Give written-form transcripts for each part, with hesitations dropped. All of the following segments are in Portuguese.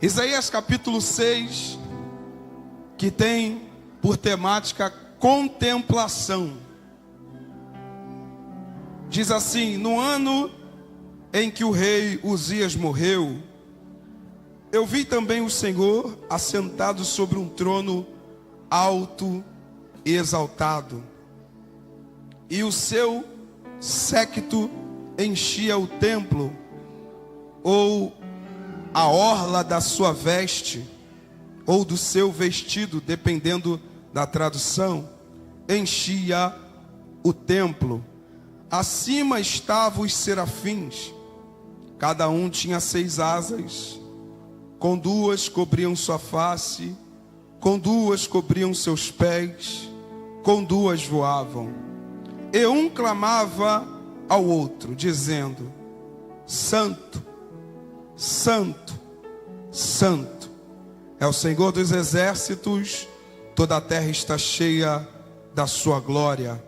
Isaías capítulo 6, que tem por temática contemplação. Diz assim: no ano em que o rei Uzias morreu, eu vi também o Senhor assentado sobre um trono alto e exaltado, e o seu séquito enchia o templo, ou a orla da sua veste, ou do seu vestido, dependendo da tradução, enchia o templo. Acima estavam os serafins, cada um tinha 6 asas, com 2 cobriam sua face, com 2 cobriam seus pés, com 2 voavam. E um clamava ao outro, dizendo: Santo, Santo, Santo é o Senhor dos exércitos, toda a terra está cheia da sua glória.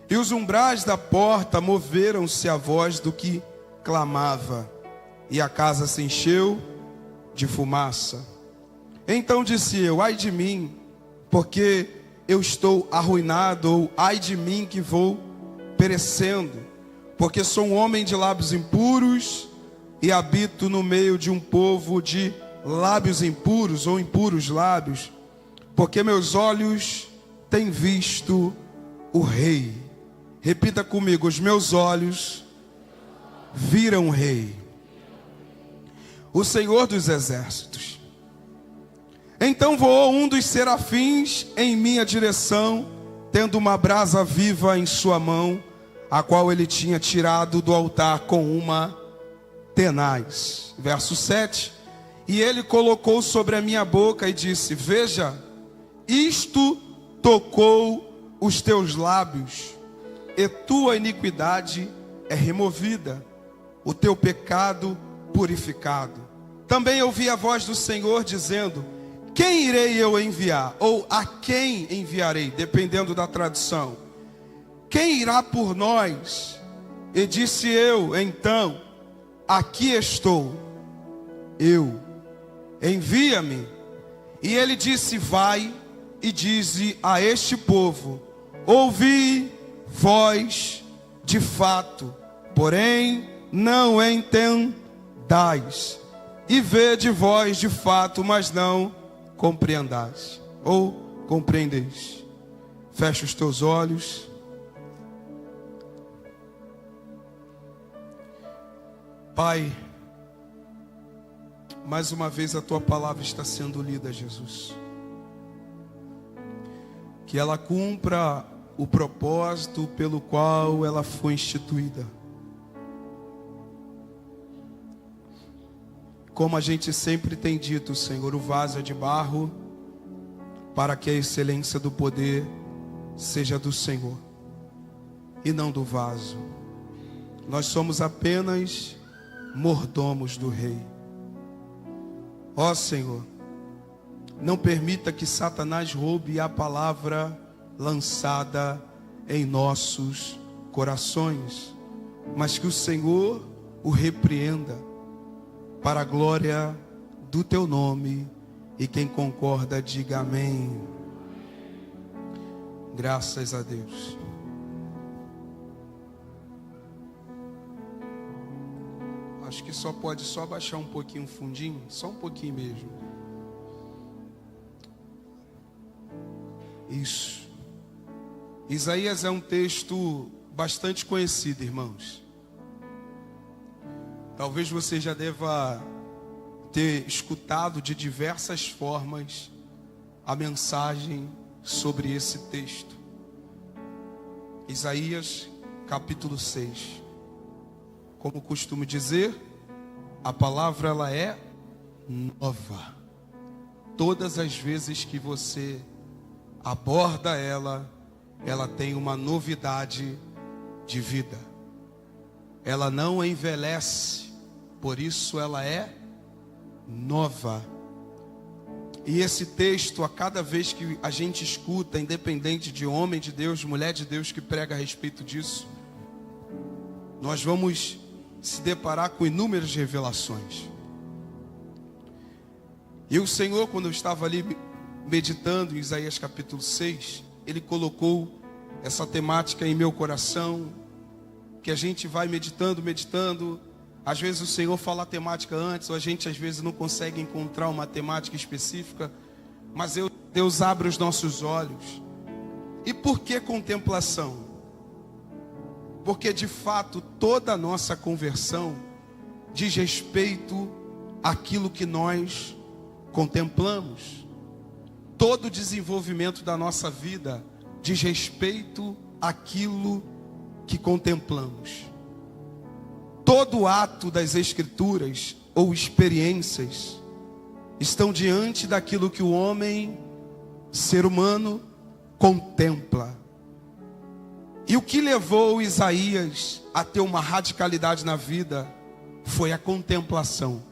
E os umbrais da porta moveram-se à voz do que clamava, e a casa se encheu de fumaça. Então disse eu: ai de mim, porque eu estou arruinado, ou ai de mim que vou perecendo, porque sou um homem de lábios impuros e habito no meio de um povo de lábios impuros, ou impuros lábios, porque meus olhos têm visto o Rei. Repita comigo: os meus olhos viram o Rei, o Senhor dos exércitos. Então voou um dos serafins em minha direção, tendo uma brasa viva em sua mão, a qual ele tinha tirado do altar com uma tenaz. Verso 7. E ele colocou sobre a minha boca e disse: veja, isto tocou os teus lábios, e tua iniquidade é removida, o teu pecado purificado. Também ouvi a voz do Senhor dizendo: quem irei eu enviar? Ou a quem enviarei, dependendo da tradução. Quem irá por nós? E disse eu: então, aqui estou, eu, envia-me. E ele disse: vai e dize a este povo: ouvi vós de fato, porém não entendais, e vede vós de fato, mas não compreendais, ou compreendeis. Fecha os teus olhos. Pai, mais uma vez a tua palavra está sendo lida, Jesus. Que ela cumpra o propósito pelo qual ela foi instituída. Como a gente sempre tem dito, Senhor, o vaso é de barro, para que a excelência do poder seja do Senhor e não do vaso. Nós somos apenas mordomos do Rei. Ó Senhor, não permita que Satanás roube a palavra lançada em nossos corações, mas que o Senhor o repreenda, para a glória do teu nome. E quem concorda, diga amém. Graças a Deus. Acho que pode baixar um pouquinho o fundinho, só um pouquinho mesmo. Isso. Isaías é um texto bastante conhecido, irmãos. Talvez você já deva ter escutado de diversas formas a mensagem sobre esse texto. Isaías capítulo 6. Como costumo dizer, a palavra ela é nova. Todas as vezes que você aborda ela, ela tem uma novidade de vida. Ela não envelhece, por isso ela é nova. E esse texto, a cada vez que a gente escuta, independente de homem de Deus, mulher de Deus que prega a respeito disso, nós vamos se deparar com inúmeras revelações. E o Senhor, quando eu estava ali meditando em Isaías capítulo 6, Ele colocou essa temática em meu coração, que a gente vai meditando. Às vezes o Senhor fala a temática antes, ou a gente às vezes não consegue encontrar uma temática específica, mas Deus abre os nossos olhos. E por que contemplação? Porque de fato toda a nossa conversão diz respeito àquilo que nós contemplamos. Todo o desenvolvimento da nossa vida diz respeito àquilo que contemplamos. Todo ato das Escrituras ou experiências estão diante daquilo que o homem, ser humano, contempla. E o que levou Isaías a ter uma radicalidade na vida foi a contemplação.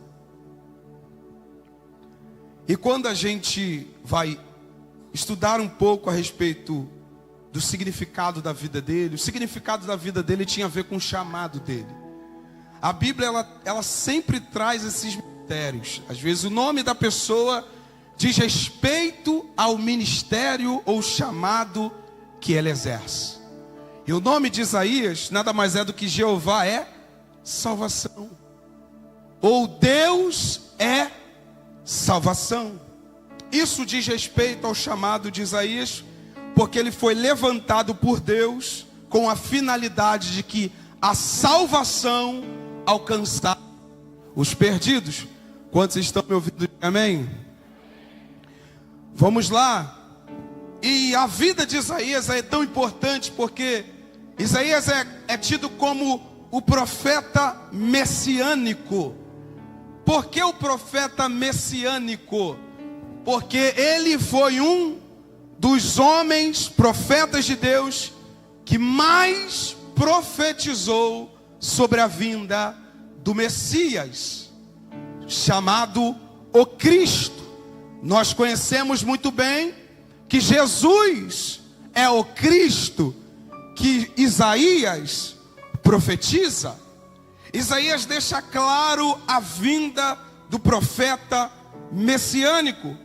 E quando a gente vai estudar um pouco a respeito do significado da vida dele, o significado da vida dele tinha a ver com o chamado dele. A Bíblia, ela sempre traz esses mistérios. Às vezes o nome da pessoa diz respeito ao ministério ou chamado que ele exerce. E o nome de Isaías nada mais é do que Jeová é salvação. Ou Deus é salvação. Isso diz respeito ao chamado de Isaías, porque ele foi levantado por Deus com a finalidade de que a salvação alcançar os perdidos. Quantos estão me ouvindo? Amém? Vamos lá. E a vida de Isaías é tão importante porque Isaías é tido como o profeta messiânico. Por que o profeta messiânico? Porque ele foi um dos homens, profetas de Deus, que mais profetizou sobre a vinda do Messias, chamado o Cristo. Nós conhecemos muito bem que Jesus é o Cristo que Isaías profetiza. Isaías deixa claro a vinda do profeta messiânico.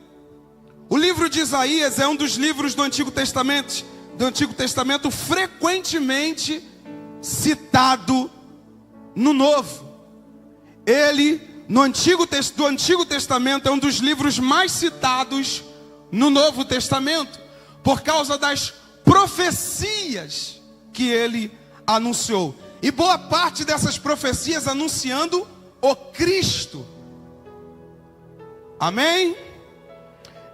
O livro de Isaías é um dos livros do Antigo Testamento frequentemente citado no Novo. Ele, do Antigo Testamento, é um dos livros mais citados no Novo Testamento, por causa das profecias que ele anunciou. E boa parte dessas profecias anunciando o Cristo. Amém?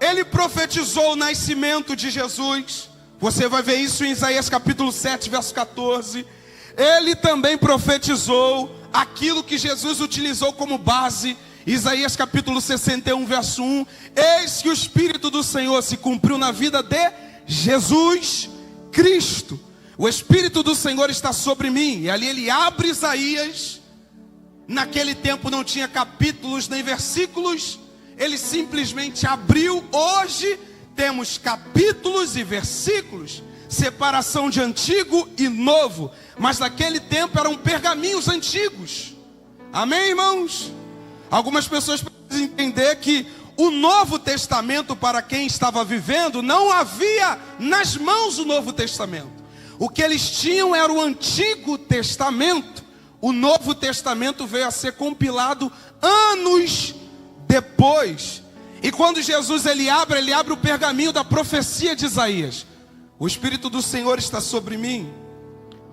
Ele profetizou o nascimento de Jesus. Você vai ver isso em Isaías capítulo 7, verso 14. Ele também profetizou aquilo que Jesus utilizou como base. Isaías capítulo 61, verso 1. Eis que o Espírito do Senhor se cumpriu na vida de Jesus Cristo. O Espírito do Senhor está sobre mim. E ali ele abre Isaías. Naquele tempo não tinha capítulos nem versículos. Ele simplesmente abriu. Hoje temos capítulos e versículos, separação de antigo e novo. Mas naquele tempo eram pergaminhos antigos. Amém, irmãos? Algumas pessoas precisam entender que o Novo Testamento, para quem estava vivendo, não havia nas mãos o Novo Testamento. O que eles tinham era o Antigo Testamento. O Novo Testamento veio a ser compilado anos depois. E quando Jesus ele abre o pergaminho da profecia de Isaías. O Espírito do Senhor está sobre mim.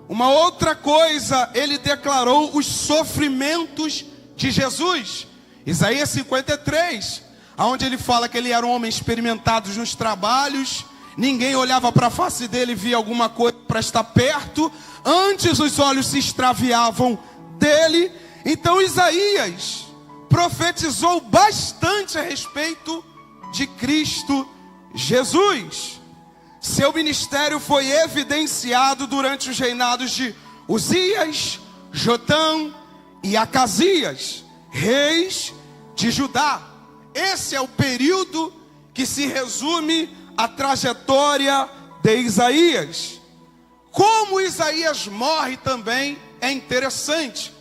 Uma outra coisa, ele declarou os sofrimentos de Jesus. Isaías 53, onde ele fala que ele era um homem experimentado nos trabalhos. Ninguém olhava para a face dele e via alguma coisa para estar perto. Antes os olhos se extraviavam dele. Então Isaías profetizou bastante a respeito de Cristo Jesus. Seu ministério foi evidenciado durante os reinados de Uzias, Jotão e Acasias, reis de Judá. Esse é o período que se resume a trajetória de Isaías. Como Isaías morre também é interessante.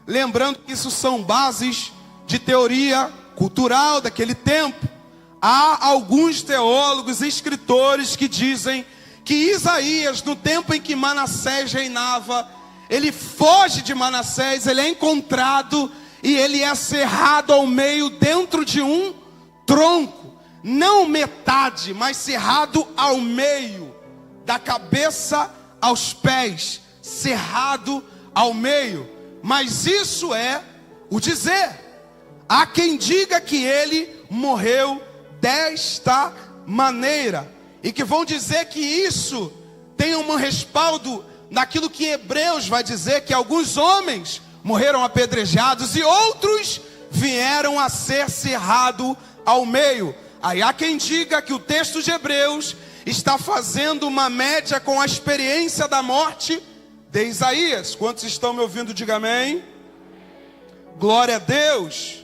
Lembrando que isso são bases de teoria cultural daquele tempo. Há alguns teólogos e escritores que dizem que Isaías, no tempo em que Manassés reinava, ele foge de Manassés, ele é encontrado e ele é cerrado ao meio dentro de um tronco. Não metade, mas cerrado ao meio, da cabeça aos pés, cerrado ao meio. Mas isso é o dizer. Há quem diga que ele morreu desta maneira, e que vão dizer que isso tem um respaldo naquilo que Hebreus vai dizer, que alguns homens morreram apedrejados e outros vieram a ser cerrados ao meio. Aí há quem diga que o texto de Hebreus está fazendo uma média com a experiência da morte de Isaías. Quantos estão me ouvindo? Diga amém. Glória a Deus.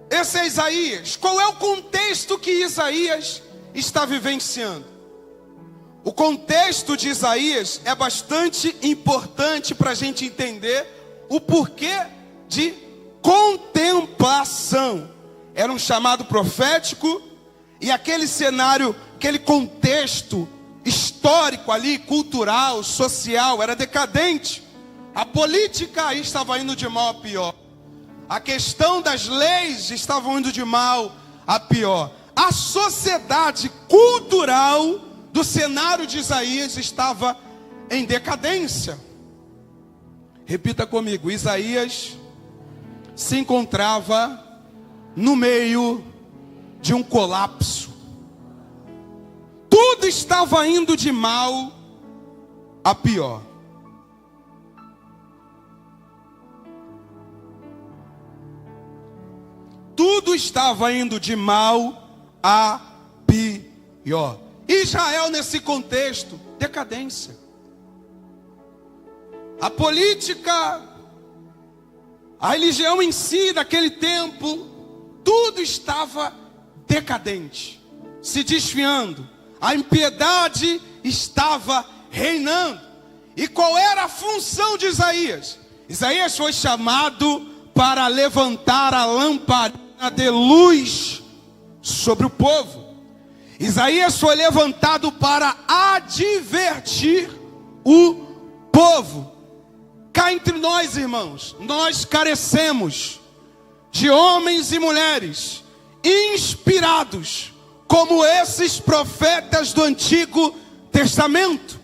Esse é Isaías. Qual é o contexto que Isaías está vivenciando? O contexto de Isaías é bastante importante para a gente entender o porquê de contemplação. Era um chamado profético, e aquele cenário, aquele contexto histórico ali, cultural, social, era decadente. A política aí estava indo de mal a pior. A questão das leis estava indo de mal a pior. A sociedade cultural do cenário de Isaías estava em decadência. Repita comigo: Isaías se encontrava no meio de um colapso. Tudo estava indo de mal a pior. Tudo estava indo de mal a pior. Israel, nesse contexto, decadência. A política, a religião em si daquele tempo, tudo estava decadente, se desfiando. A impiedade estava reinando. E qual era a função de Isaías? Isaías foi chamado para levantar a lamparina de luz sobre o povo. Isaías foi levantado para advertir o povo. Cá entre nós, irmãos, nós carecemos de homens e mulheres inspirados como esses profetas do Antigo Testamento.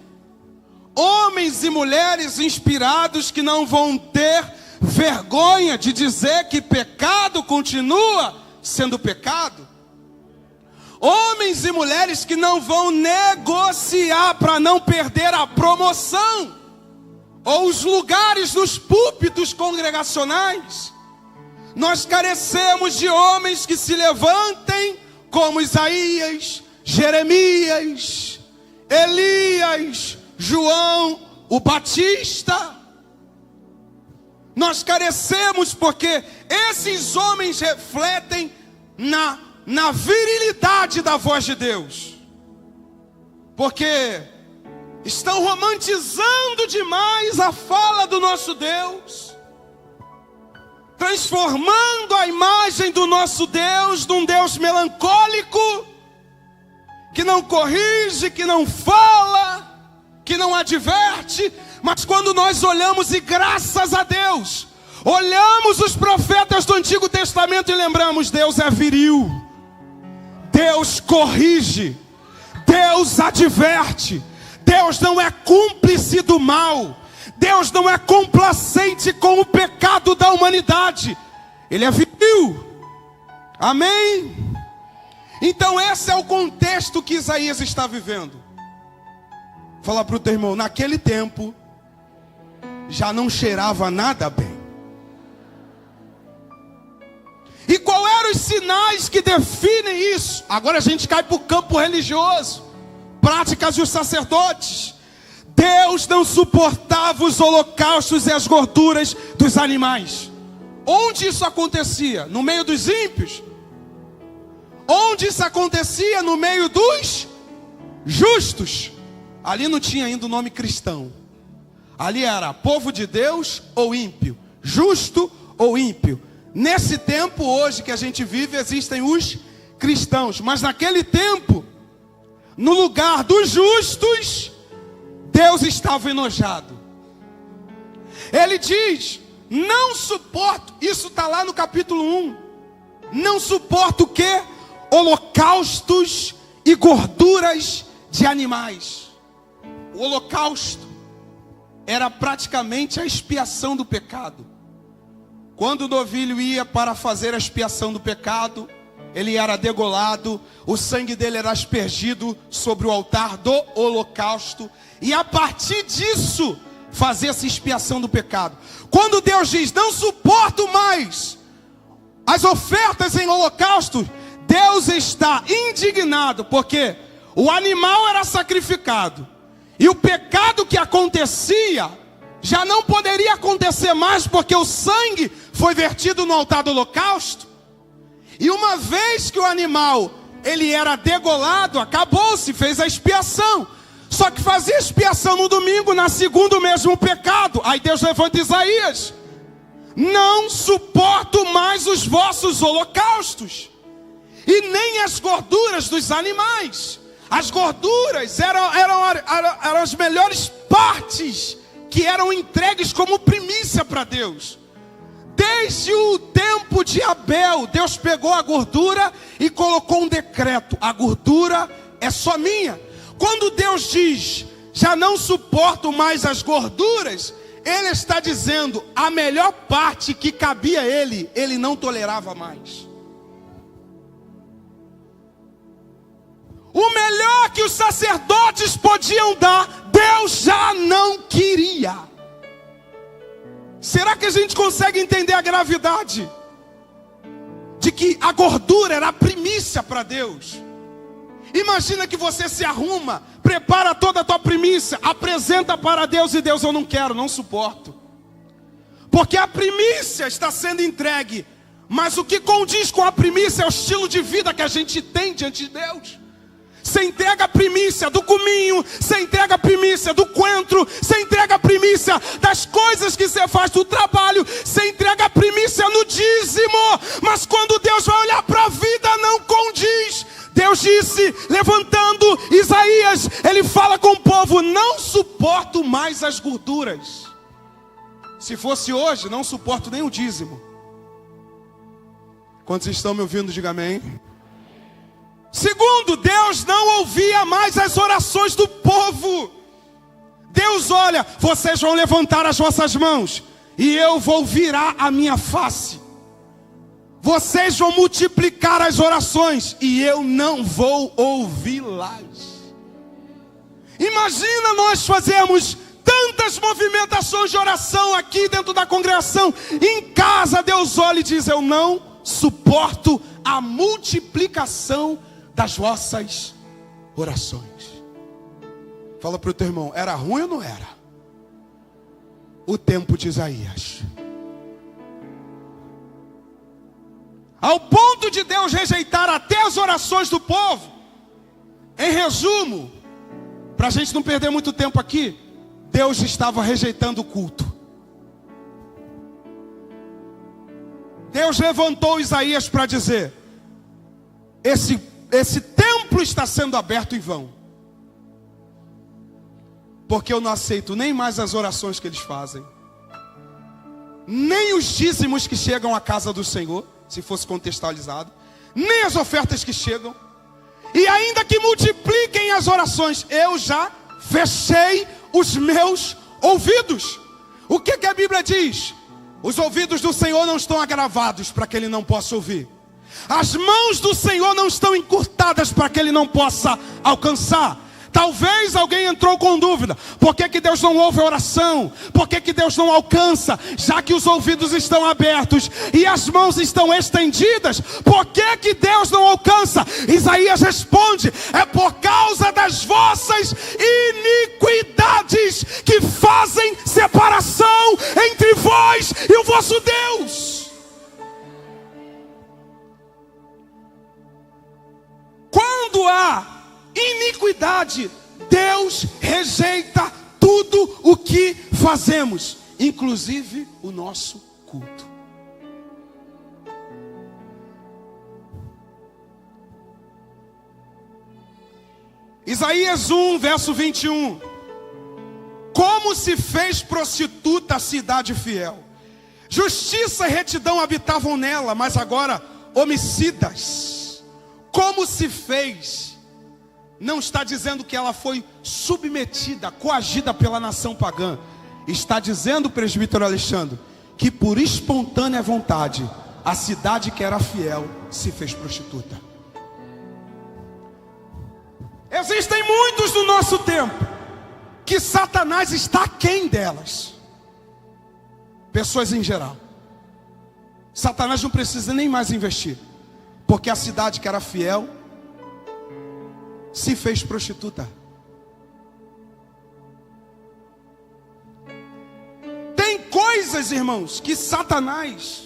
Homens e mulheres inspirados que não vão ter vergonha de dizer que pecado continua sendo pecado. Homens e mulheres que não vão negociar para não perder a promoção ou os lugares nos púlpitos congregacionais. Nós carecemos de homens que se levantem como Isaías, Jeremias, Elias, João, o Batista. Nós carecemos porque esses homens refletem na virilidade da voz de Deus. Porque estão romantizando demais a fala do nosso Deus, transformando a imagem do nosso Deus num Deus melancólico, que não corrige, que não fala, que não adverte. Mas quando nós olhamos, e graças a Deus, olhamos os profetas do Antigo Testamento e lembramos: Deus é viril, Deus corrige, Deus adverte, Deus não é cúmplice do mal, Deus não é complacente com o pecado da humanidade, Ele é viril. Amém? Então esse é o contexto que Isaías está vivendo. Fala para o teu irmão: naquele tempo já não cheirava nada bem. E qual eram os sinais que definem isso? Agora a gente cai para o campo religioso, práticas dos sacerdotes. Deus não suportava os holocaustos e as gorduras dos animais. Onde isso acontecia? No meio dos ímpios? Onde isso acontecia? No meio dos justos. Ali não tinha ainda o nome cristão. Ali era povo de Deus ou ímpio, justo ou ímpio. Nesse tempo hoje que a gente vive, existem os cristãos. Mas naquele tempo, no lugar dos justos, Deus estava enojado. Ele diz, não suporto, isso está lá no capítulo 1. Não suporto o quê? Holocaustos e gorduras de animais. O holocausto era praticamente a expiação do pecado. Quando o novilho ia para fazer a expiação do pecado, ele era degolado, o sangue dele era aspergido sobre o altar do holocausto, e a partir disso, fazia-se expiação do pecado. Quando Deus diz, não suporto mais as ofertas em holocausto, Deus está indignado, porque o animal era sacrificado, e o pecado que acontecia, já não poderia acontecer mais, porque o sangue foi vertido no altar do holocausto. E uma vez que o animal, ele era degolado, acabou-se, fez a expiação. Só que fazia expiação no domingo, na segunda o mesmo pecado. Aí Deus levanta Isaías, não suporto mais os vossos holocaustos, e nem as gorduras dos animais. As gorduras eram as melhores partes que eram entregues como primícia para Deus. Desde o tempo de Abel, Deus pegou a gordura e colocou um decreto: a gordura é só minha. Quando Deus diz, já não suporto mais as gorduras, Ele está dizendo, a melhor parte que cabia a Ele não tolerava mais. O melhor que os sacerdotes podiam dar, Deus já não queria. Será que a gente consegue entender a gravidade de que a gordura era a primícia para Deus? Imagina que você se arruma, prepara toda a tua primícia, apresenta para Deus, e Deus, eu não quero, não suporto. Porque a primícia está sendo entregue, mas o que condiz com a primícia é o estilo de vida que a gente tem diante de Deus. Você entrega a primícia do cominho, você entrega a primícia do coentro, você entrega a primícia das coisas que você faz do trabalho, você entrega a primícia no dízimo, mas quando Deus vai olhar para a vida, não condiz. Deus disse, levantando Isaías, ele fala com o povo, não suporto mais as gorduras. Se fosse hoje, não suporto nem o dízimo. Quantos estão me ouvindo, diga amém. Segundo, Deus não ouvia mais as orações do povo. Deus olha, vocês vão levantar as vossas mãos, e eu vou virar a minha face. Vocês vão multiplicar as orações, e eu não vou ouvi-las. Imagina nós fazermos tantas movimentações de oração aqui dentro da congregação. Em casa Deus olha e diz, eu não suporto a multiplicação das vossas orações. Fala para o teu irmão, era ruim ou não era? O tempo de Isaías. Ao ponto de Deus rejeitar até as orações do povo. Em resumo, para a gente não perder muito tempo aqui, Deus estava rejeitando o culto. Deus levantou Isaías para dizer, esse templo está sendo aberto em vão, porque eu não aceito nem mais as orações que eles fazem, nem os dízimos que chegam à casa do Senhor, se fosse contextualizado, nem as ofertas que chegam, e ainda que multipliquem as orações, eu já fechei os meus ouvidos. O que a Bíblia diz? Os ouvidos do Senhor não estão agravados para que Ele não possa ouvir. As mãos do Senhor não estão encurtadas para que Ele não possa alcançar. Talvez alguém entrou com dúvida. Por que Deus não ouve a oração? Por que Deus não alcança? Já que os ouvidos estão abertos e as mãos estão estendidas, por que Deus não alcança? Isaías responde, é por causa das vossas iniquidades que fazem separação entre vós e o vosso Deus. Quando há iniquidade, Deus rejeita tudo o que fazemos, inclusive o nosso culto. Isaías 1, verso 21. Como se fez prostituta a cidade fiel. Justiça e retidão habitavam nela, mas agora homicidas. Como se fez. Não está dizendo que ela foi submetida, coagida pela nação pagã. Está dizendo, presbítero Alexandre, que por espontânea vontade, a cidade que era fiel se fez prostituta. Existem muitos no nosso tempo que Satanás está aquém delas. Pessoas em geral. Satanás não precisa nem mais investir, porque a cidade que era fiel se fez prostituta. Tem coisas, irmãos, que Satanás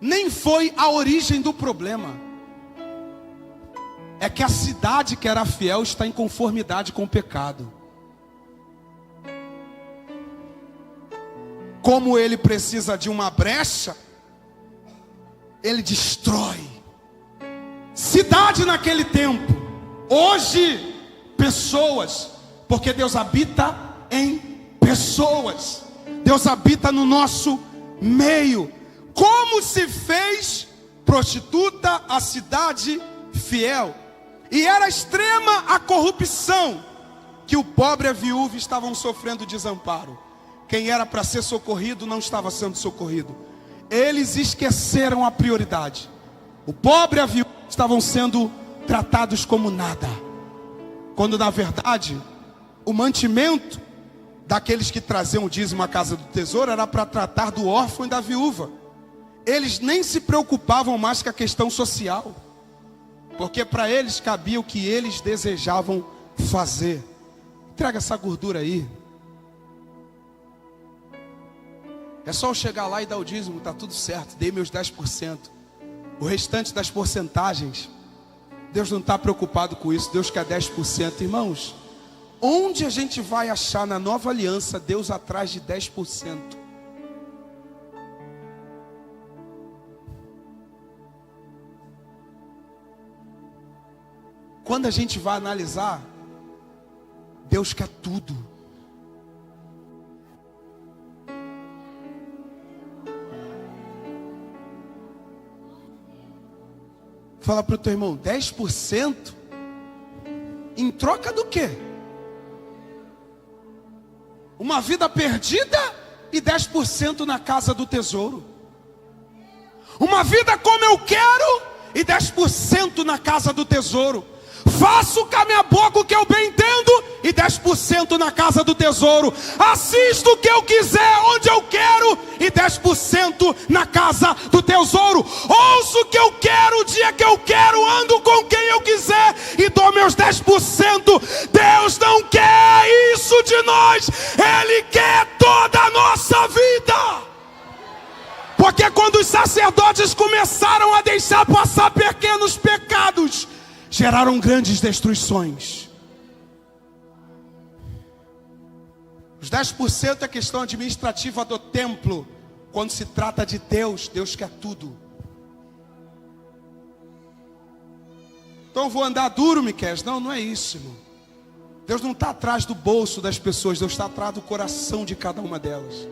nem foi a origem do problema. É que a cidade que era fiel está em conformidade com o pecado. Como ele precisa de uma brecha, ele destrói. Cidade naquele tempo, hoje, pessoas, porque Deus habita em pessoas. Deus habita no nosso meio. Como se fez prostituta a cidade fiel? E era extrema a corrupção, que o pobre e a viúva estavam sofrendo desamparo. Quem era para ser socorrido não estava sendo socorrido. Eles esqueceram a prioridade. O pobre e a viúva estavam sendo tratados como nada, quando na verdade o mantimento daqueles que traziam o dízimo à casa do tesouro era para tratar do órfão e da viúva. Eles nem se preocupavam mais com a questão social, porque para eles cabia o que eles desejavam fazer. Entrega essa gordura aí. É só eu chegar lá e dar o dízimo, está tudo certo, dei meus 10%. O restante das porcentagens, Deus não está preocupado com isso, Deus quer 10%. Irmãos, onde a gente vai achar na nova aliança Deus atrás de 10%? Quando a gente vai analisar, Deus quer tudo. Fala para o teu irmão, 10% em troca do quê? Uma vida perdida e 10% na casa do tesouro. Uma vida como eu quero e 10% na casa do tesouro. Faço com a minha boca o que eu bem entendo e 10% na casa do tesouro. Assisto o que eu quiser, onde eu quero e 10% na casa do tesouro. Ouço o que eu quero, o dia que eu quero, ando com quem eu quiser e dou meus 10%. Deus não quer isso de nós, Ele quer toda a nossa vida. Porque quando os sacerdotes começaram a deixar passar pequenos pecados, geraram grandes destruições. Os 10% é questão administrativa do templo. Quando se trata de Deus, Deus quer tudo. Então eu vou andar duro, Miqueias? Não, não é isso, irmão. Deus não está atrás do bolso das pessoas, Deus está atrás do coração de cada uma delas.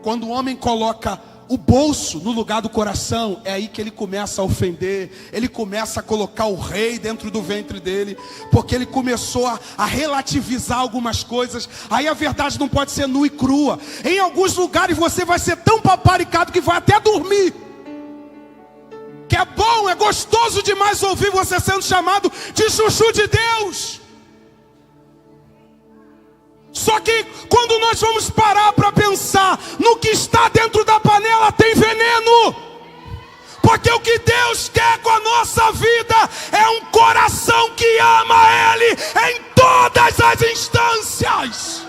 Quando o homem coloca o bolso no lugar do coração, é aí que ele começa a ofender. Ele começa a colocar o rei dentro do ventre dele, porque ele começou a relativizar algumas coisas. Aí a verdade não pode ser nua e crua. Em alguns lugares você vai ser tão paparicado que vai até dormir. Que é bom, é gostoso demais ouvir você sendo chamado de chuchu de Deus. Só que quando nós vamos parar para pensar no que está dentro da panela, tem veneno. Porque o que Deus quer com a nossa vida é um coração que ama Ele em todas as instâncias.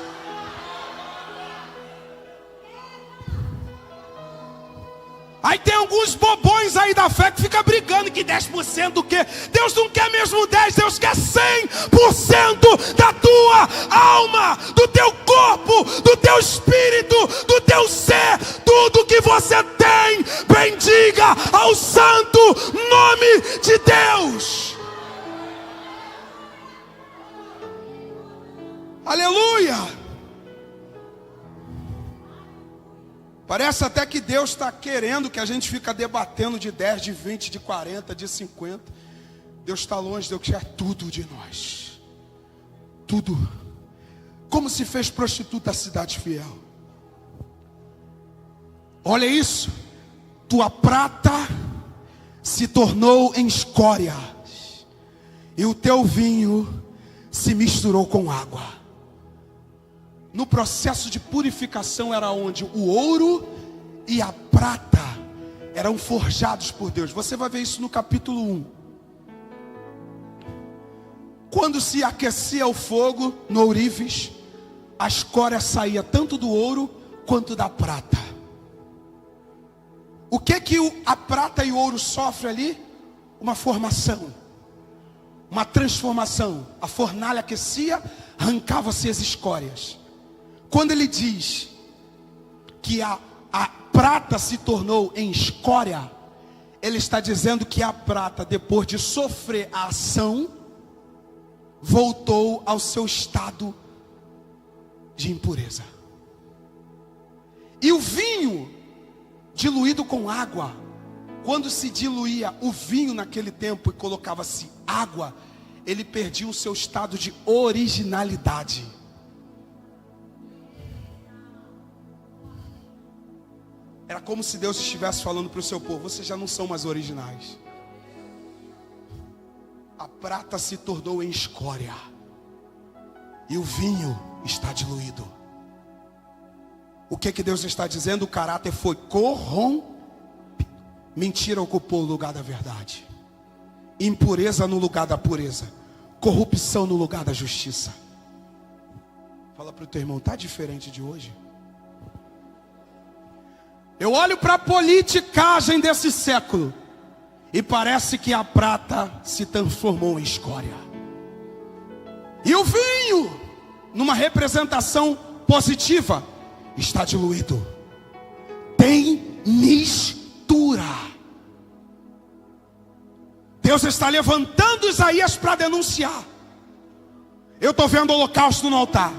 Aí tem alguns bobões aí da fé que fica brigando que 10% do quê? Deus não quer mesmo 10%, Deus quer 100% da tua alma, do teu corpo, do teu espírito, do teu ser. Tudo que você tem, bendiga ao santo nome de Deus. Aleluia! Parece até que Deus está querendo que a gente fique debatendo de 10, de 20, de 40, de 50. Deus está longe, Deus quer tudo de nós. Tudo. Como se fez prostituta a cidade fiel. Olha isso. Tua prata se tornou em escória, e o teu vinho se misturou com água. No processo de purificação era onde o ouro e a prata eram forjados por Deus. Você vai ver isso no capítulo 1. Quando se aquecia o fogo no ourives, a escória saía tanto do ouro quanto da prata. O que a prata e o ouro sofrem ali? Uma formação, uma transformação. A fornalha aquecia, arrancava-se as escórias. Quando ele diz que a prata se tornou em escória, ele está dizendo que a prata, depois de sofrer a ação, voltou ao seu estado de impureza. E o vinho diluído com água, quando se diluía o vinho naquele tempo e colocava-se água, ele perdia o seu estado de originalidade. Era como se Deus estivesse falando para o seu povo: vocês já não são mais originais. A prata se tornou em escória, e o vinho está diluído. O que Deus está dizendo? O caráter foi corrompido. Mentira ocupou o lugar da verdade, impureza no lugar da pureza, corrupção no lugar da justiça. Fala para o teu irmão: está diferente de hoje? Eu olho para a politicagem desse século e parece que a prata se transformou em escória, e o vinho, numa representação positiva, está diluído. Tem mistura. Deus está levantando Isaías para denunciar. Eu estou vendo holocausto no altar,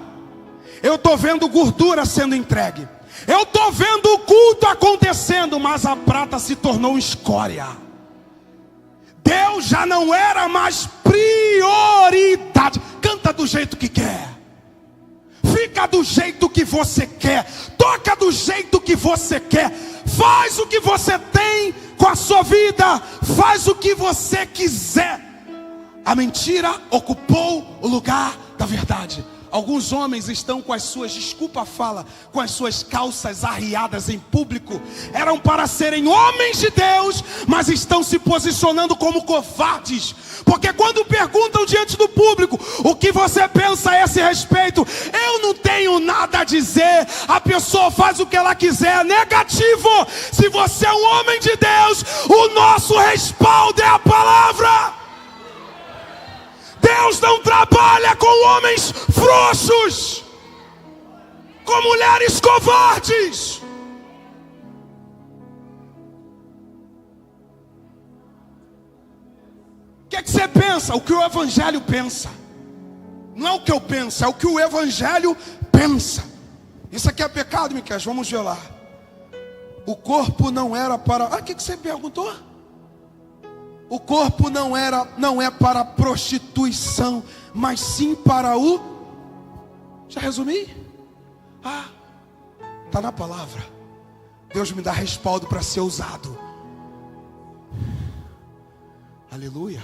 eu estou vendo gordura sendo entregue, eu estou vendo o culto acontecendo, mas a prata se tornou escória. Deus já não era mais prioridade. Canta do jeito que quer, fica do jeito que você quer, toca do jeito que você quer, faz o que você tem com a sua vida, faz o que você quiser. A mentira ocupou o lugar da verdade. Alguns homens estão com as suas, desculpa a fala, com as suas calças arriadas em público. Eram para serem homens de Deus, mas estão se posicionando como covardes. Porque quando perguntam diante do público: o que você pensa a esse respeito? Eu não tenho nada a dizer. A pessoa faz o que ela quiser. Negativo. Se você é um homem de Deus, o nosso respaldo é a palavra. Deus não trabalha com homens frouxos, com mulheres covardes. O que você pensa? O que o Evangelho pensa. Não é o que eu penso, é o que o Evangelho pensa. Isso aqui é pecado, Miquel? Vamos ver lá. O corpo não era para... o que você perguntou? O corpo não é para prostituição, mas sim para o... Já resumi? Está na palavra. Deus me dá respaldo para ser usado. Aleluia.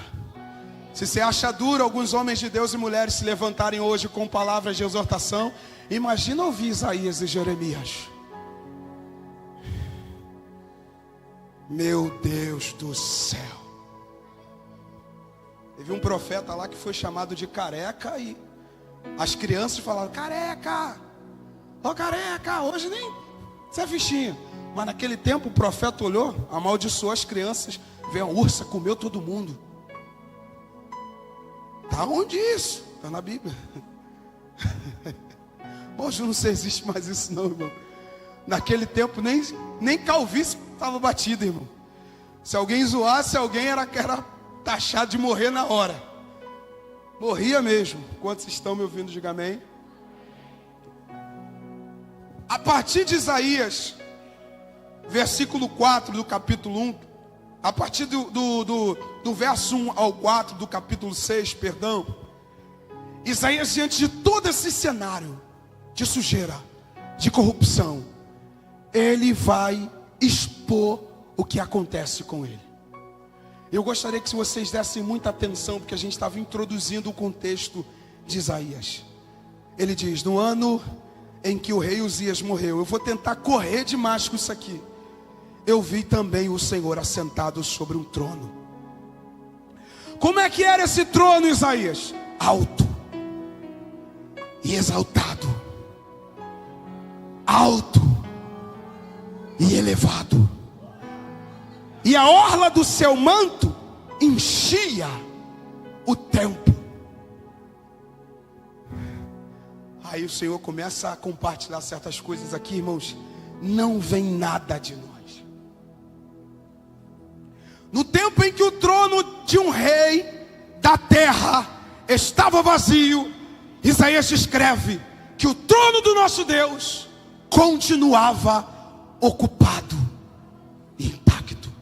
Se você acha duro alguns homens de Deus e mulheres se levantarem hoje com palavras de exortação, imagina ouvir Isaías e Jeremias. Meu Deus do céu. Teve um profeta lá que foi chamado de careca, e as crianças falaram: careca, ó careca, hoje nem você é fichinha. Mas naquele tempo o profeta olhou, amaldiçoou as crianças, veio a ursa, comeu todo mundo. Tá onde isso? Está na Bíblia. Hoje não existe mais isso não, irmão. Naquele tempo nem calvície estava batido, irmão. Se alguém zoasse alguém, era taxado de morrer na hora. Morria mesmo. Quantos estão me ouvindo? Diga amém. A partir de Isaías, versículo 4 do capítulo 1, a partir do verso 1 ao 4 do capítulo 6, perdão, Isaías, diante de todo esse cenário de sujeira, de corrupção, ele vai expor o que acontece com ele. Eu gostaria que vocês dessem muita atenção, porque a gente estava introduzindo o contexto de Isaías. Ele diz: no ano em que o rei Uzias morreu, eu vou tentar correr demais com isso aqui, eu vi também o Senhor assentado sobre um trono. Como é que era esse trono, Isaías? Alto e exaltado, alto e elevado, e a orla do seu manto enchia o templo. Aí o Senhor começa a compartilhar certas coisas aqui, irmãos. Não vem nada de nós. No tempo em que o trono de um rei da terra estava vazio, Isaías escreve que o trono do nosso Deus continuava ocupado e intacto.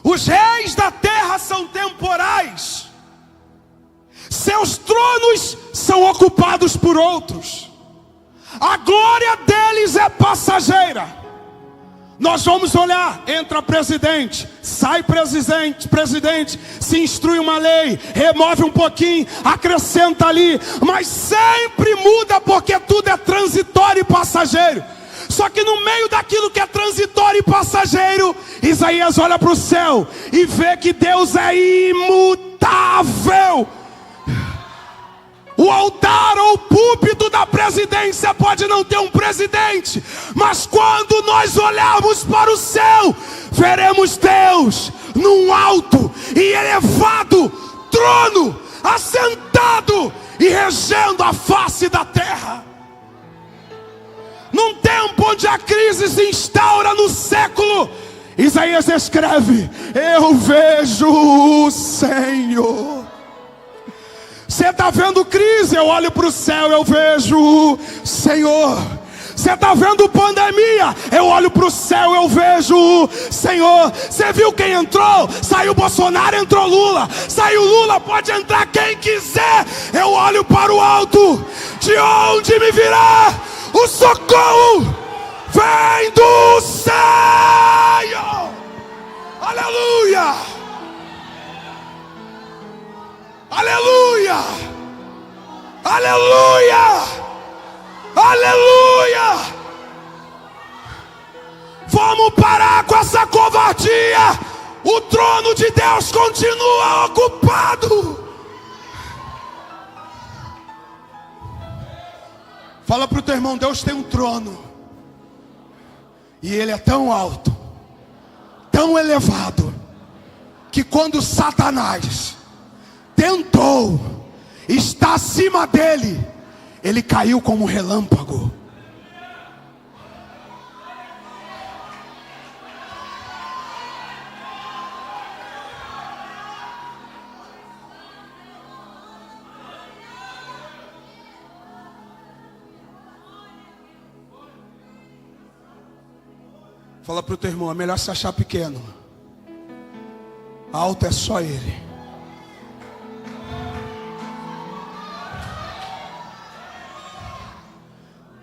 Os reis da terra são temporais, seus tronos são ocupados por outros, a glória deles é passageira. Nós vamos olhar, entra presidente, sai presidente, se instrui uma lei, remove um pouquinho, acrescenta ali, mas sempre muda, porque tudo é transitório e passageiro. Só que no meio daquilo que é transitório e passageiro, Isaías olha para o céu e vê que Deus é imutável. O altar ou o púlpito da presidência pode não ter um presidente, mas quando nós olharmos para o céu, veremos Deus num alto e elevado trono, assentado e regendo a face da terra. Num tempo onde a crise se instaura no século, Isaías escreve: eu vejo o Senhor. Você está vendo crise, eu olho para o céu, eu vejo o Senhor. Você está vendo pandemia, eu olho para o céu, eu vejo o Senhor. Você viu quem entrou? Saiu Bolsonaro, entrou Lula. Saiu Lula, pode entrar quem quiser. Eu olho para o alto, de onde me virá o socorro? Vem do céu. Aleluia. Aleluia! Aleluia! Aleluia! Vamos parar com essa covardia. O trono de Deus continua ocupado. Fala para o teu irmão: Deus tem um trono, e ele é tão alto, tão elevado, que quando Satanás tentou estar acima dele, ele caiu como um relâmpago. Fala para o teu irmão: é melhor se achar pequeno, alto é só ele.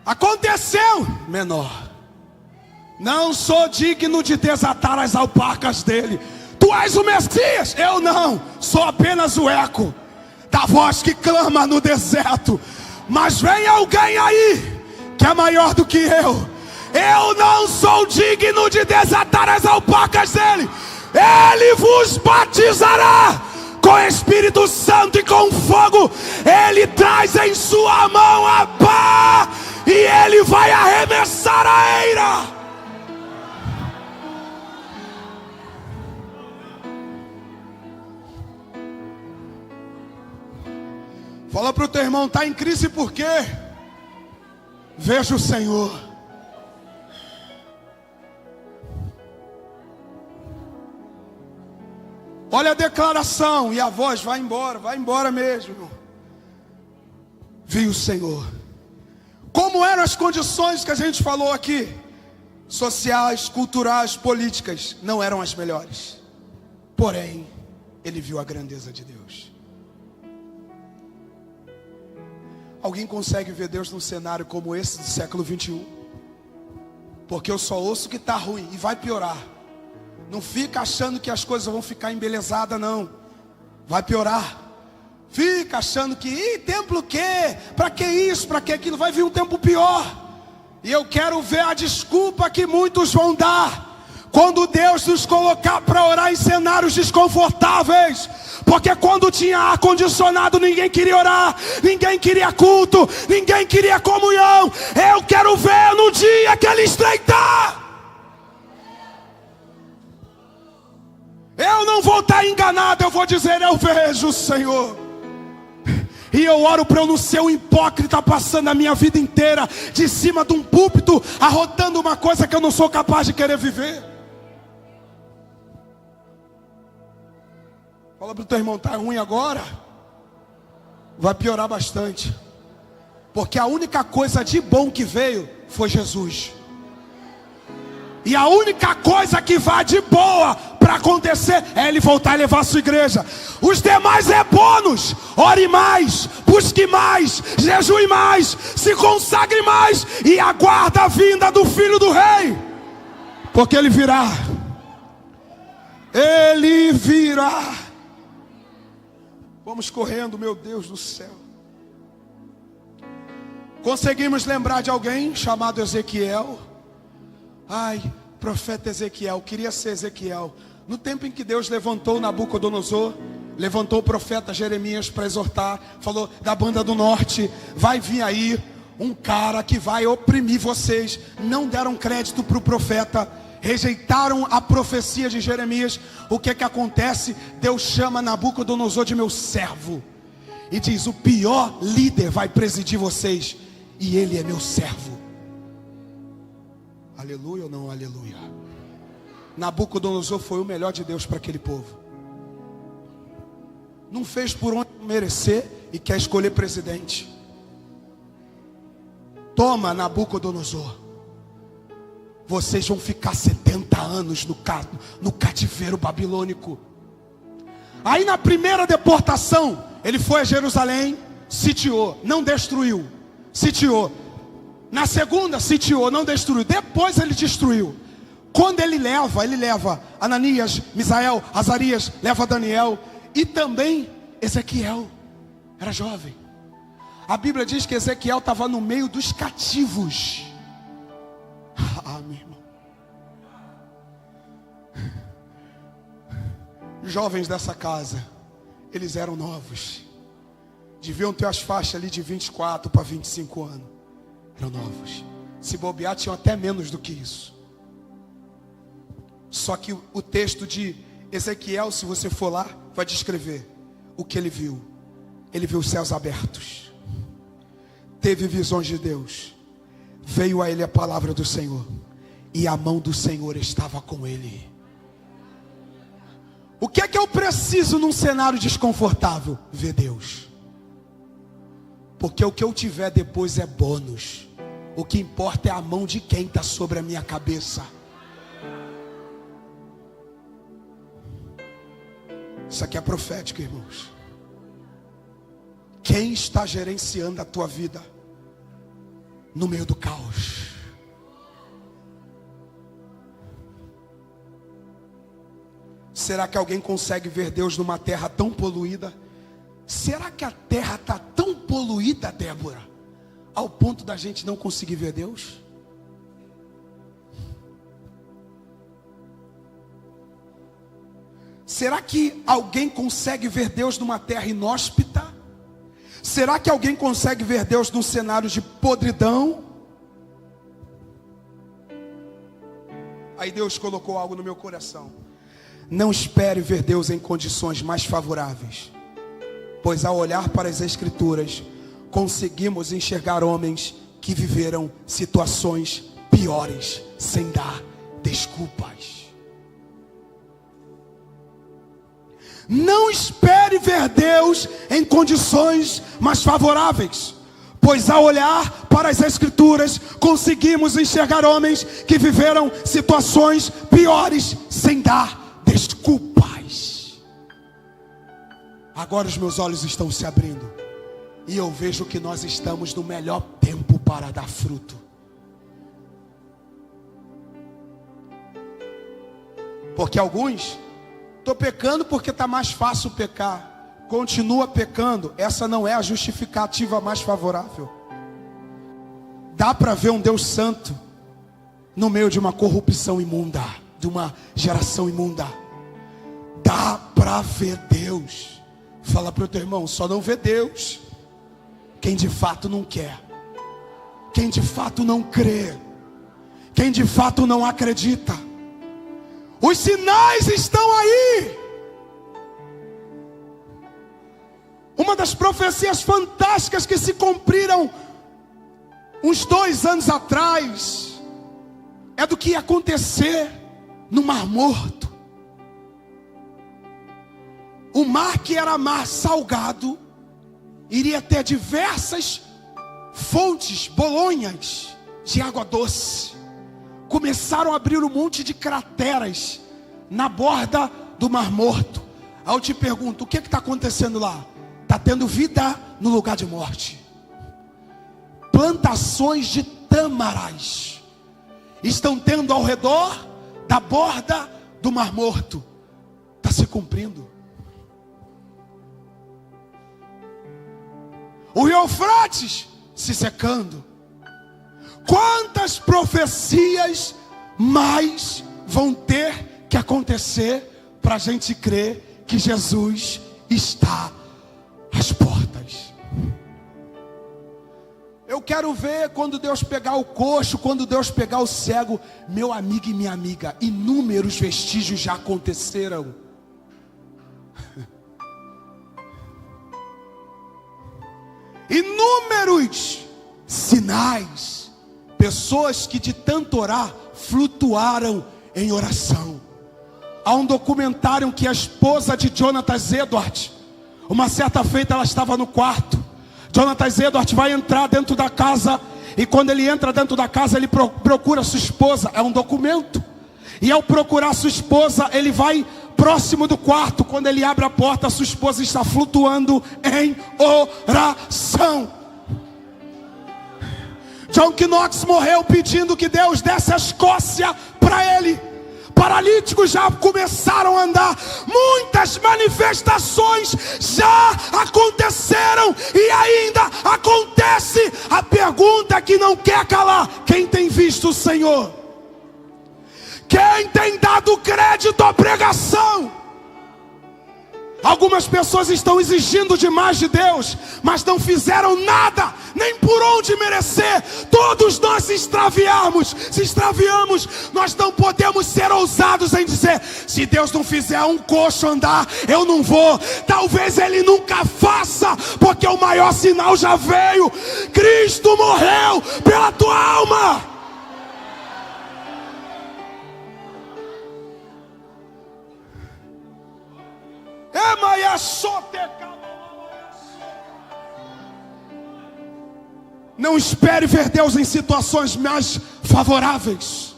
Aconteceu, menor. Não sou digno de desatar as alparcas dele. Tu és o Messias? Eu não, sou apenas o eco da voz que clama no deserto. Mas vem alguém aí que é maior do que eu. Eu não sou digno de desatar as alparcas dele. Ele vos batizará com Espírito Santo e com fogo. Ele traz em sua mão a pá, e ele vai arremessar a eira. Fala para o teu irmão: está em crise por quê? Veja o Senhor. Olha a declaração, e a voz vai embora mesmo. vi o Senhor. Como eram as condições que a gente falou aqui? Sociais, culturais, políticas, não eram as melhores. Porém, ele viu a grandeza de Deus. Alguém consegue ver Deus num cenário como esse do século 21? Porque eu só ouço que está ruim e vai piorar. Não fica achando que as coisas vão ficar embelezadas, não. Vai piorar. Fica achando que, templo o quê? Para que isso? Para que aquilo? Vai vir um tempo pior. E eu quero ver a desculpa que muitos vão dar quando Deus nos colocar para orar em cenários desconfortáveis. Porque quando tinha ar-condicionado, ninguém queria orar, ninguém queria culto, ninguém queria comunhão. Eu quero ver no dia que ele estreitar. Eu não vou estar enganado, eu vou dizer, eu vejo o Senhor. E eu oro para eu não ser um hipócrita passando a minha vida inteira de cima de um púlpito, arrotando uma coisa que eu não sou capaz de querer viver. Fala para o teu irmão, está ruim agora? Vai piorar bastante. Porque a única coisa de bom que veio foi Jesus. E a única coisa que vai de boa para acontecer é ele voltar e levar a sua igreja. Os demais é bônus. Ore mais, busque mais, jejue mais, se consagre mais e aguarda a vinda do Filho do Rei. Porque ele virá. Ele virá. Vamos correndo, meu Deus do céu. Conseguimos lembrar de alguém chamado Ezequiel? Ai, profeta Ezequiel, queria ser Ezequiel. No tempo em que Deus levantou Nabucodonosor, levantou o profeta Jeremias para exortar, falou, da banda do norte, vai vir aí um cara que vai oprimir vocês. Não deram crédito para o profeta, rejeitaram a profecia de Jeremias. O que acontece? Deus chama Nabucodonosor de meu servo e diz, o pior líder vai presidir vocês, e ele é meu servo. Aleluia ou não aleluia? Nabucodonosor foi o melhor de Deus para aquele povo. Não fez por onde merecer e quer escolher presidente. Toma, Nabucodonosor. Vocês vão ficar 70 anos no cativeiro babilônico. Aí na primeira deportação, ele foi a Jerusalém, sitiou, não destruiu, sitiou. Na segunda, sitiou, não destruiu. Depois ele destruiu. Quando ele leva Ananias, Misael, Azarias, leva Daniel e também Ezequiel. Era jovem. A Bíblia diz que Ezequiel estava no meio dos cativos. Ah, meu irmão. Jovens dessa casa, eles eram novos. Deviam ter as faixas ali de 24 para 25 anos. Eram novos. Se bobear, tinham até menos do que isso. Só que o texto de Ezequiel, se você for lá, vai descrever o que ele viu. Ele viu os céus abertos. Teve visões de Deus. Veio a ele a palavra do Senhor. E a mão do Senhor estava com ele. O que é que eu preciso num cenário desconfortável? Ver Deus. Porque o que eu tiver depois é bônus. O que importa é a mão de quem está sobre a minha cabeça. Isso aqui é profético, irmãos. Quem está gerenciando a tua vida no meio do caos? Será que alguém consegue ver Deus numa terra tão poluída? Será que a terra está tão poluída, Débora, ao ponto da gente não conseguir ver Deus? Será que alguém consegue ver Deus numa terra inóspita? Será que alguém consegue ver Deus num cenário de podridão? Aí Deus colocou algo no meu coração. Não espere ver Deus em condições mais favoráveis, pois ao olhar para as Escrituras, conseguimos enxergar homens que viveram situações piores, sem dar desculpas. Não espere ver Deus em condições mais favoráveis, Pois ao olhar para as Escrituras, conseguimos enxergar homens que viveram situações piores sem dar desculpas. Agora os meus olhos estão se abrindo e eu vejo que nós estamos no melhor tempo para dar fruto. Porque alguns, estou pecando porque está mais fácil pecar. Continua pecando, essa não é a justificativa mais favorável. Dá para ver um Deus santo no meio de uma corrupção imunda, de uma geração imunda. Dá para ver Deus. Fala para o teu irmão, só não vê Deus quem de fato não quer, quem de fato não crê, quem de fato não acredita. Os sinais estão aí. Uma das profecias fantásticas que se cumpriram uns 2 anos atrás é do que ia acontecer no Mar Morto. O mar, que era mar salgado, iria ter diversas fontes, bolonhas de água doce. Começaram a abrir um monte de crateras na borda do Mar Morto. Aí eu te pergunto, o que está acontecendo lá? Está tendo vida no lugar de morte. Plantações de tâmaras estão tendo ao redor da borda do Mar Morto. Está se cumprindo. O rio Eufrates se secando. Quantas profecias mais vão ter que acontecer para a gente crer que Jesus está às portas? Eu quero ver quando Deus pegar o coxo, quando Deus pegar o cego. Meu amigo e minha amiga, inúmeros vestígios já aconteceram. Inúmeros sinais. Pessoas que de tanto orar flutuaram em oração. Há um documentário que a esposa de Jonathan Edwards, uma certa feita ela estava no quarto. Jonathan Edwards vai entrar dentro da casa, e quando ele entra dentro da casa, ele procura sua esposa. É um documento. E ao procurar sua esposa, ele vai próximo do quarto. Quando ele abre a porta, sua esposa está flutuando em oração. John Knox morreu pedindo que Deus desse a Escócia para ele. Paralíticos já começaram a andar. Muitas manifestações já aconteceram e ainda acontece. A pergunta que não quer calar: quem tem visto o Senhor? Quem tem dado crédito à pregação? Algumas pessoas estão exigindo demais de Deus, mas não fizeram nada, nem por onde merecer. Todos nós se extraviamos, nós não podemos ser ousados em dizer: se Deus não fizer um coxo andar, eu não vou. Talvez Ele nunca faça, porque o maior sinal já veio. Cristo morreu pela tua alma. Não espere ver Deus em situações mais favoráveis.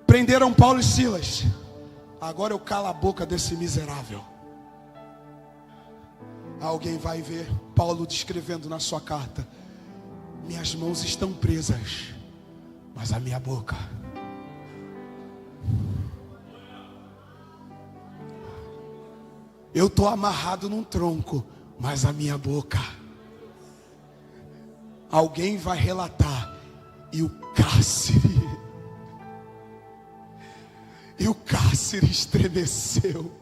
Prenderam Paulo e Silas. Agora eu calo a boca desse miserável. Alguém vai ver Paulo descrevendo na sua carta: minhas mãos estão presas, mas a minha boca. Eu estou amarrado num tronco, mas a minha boca. Alguém vai relatar: e o cárcere estremeceu.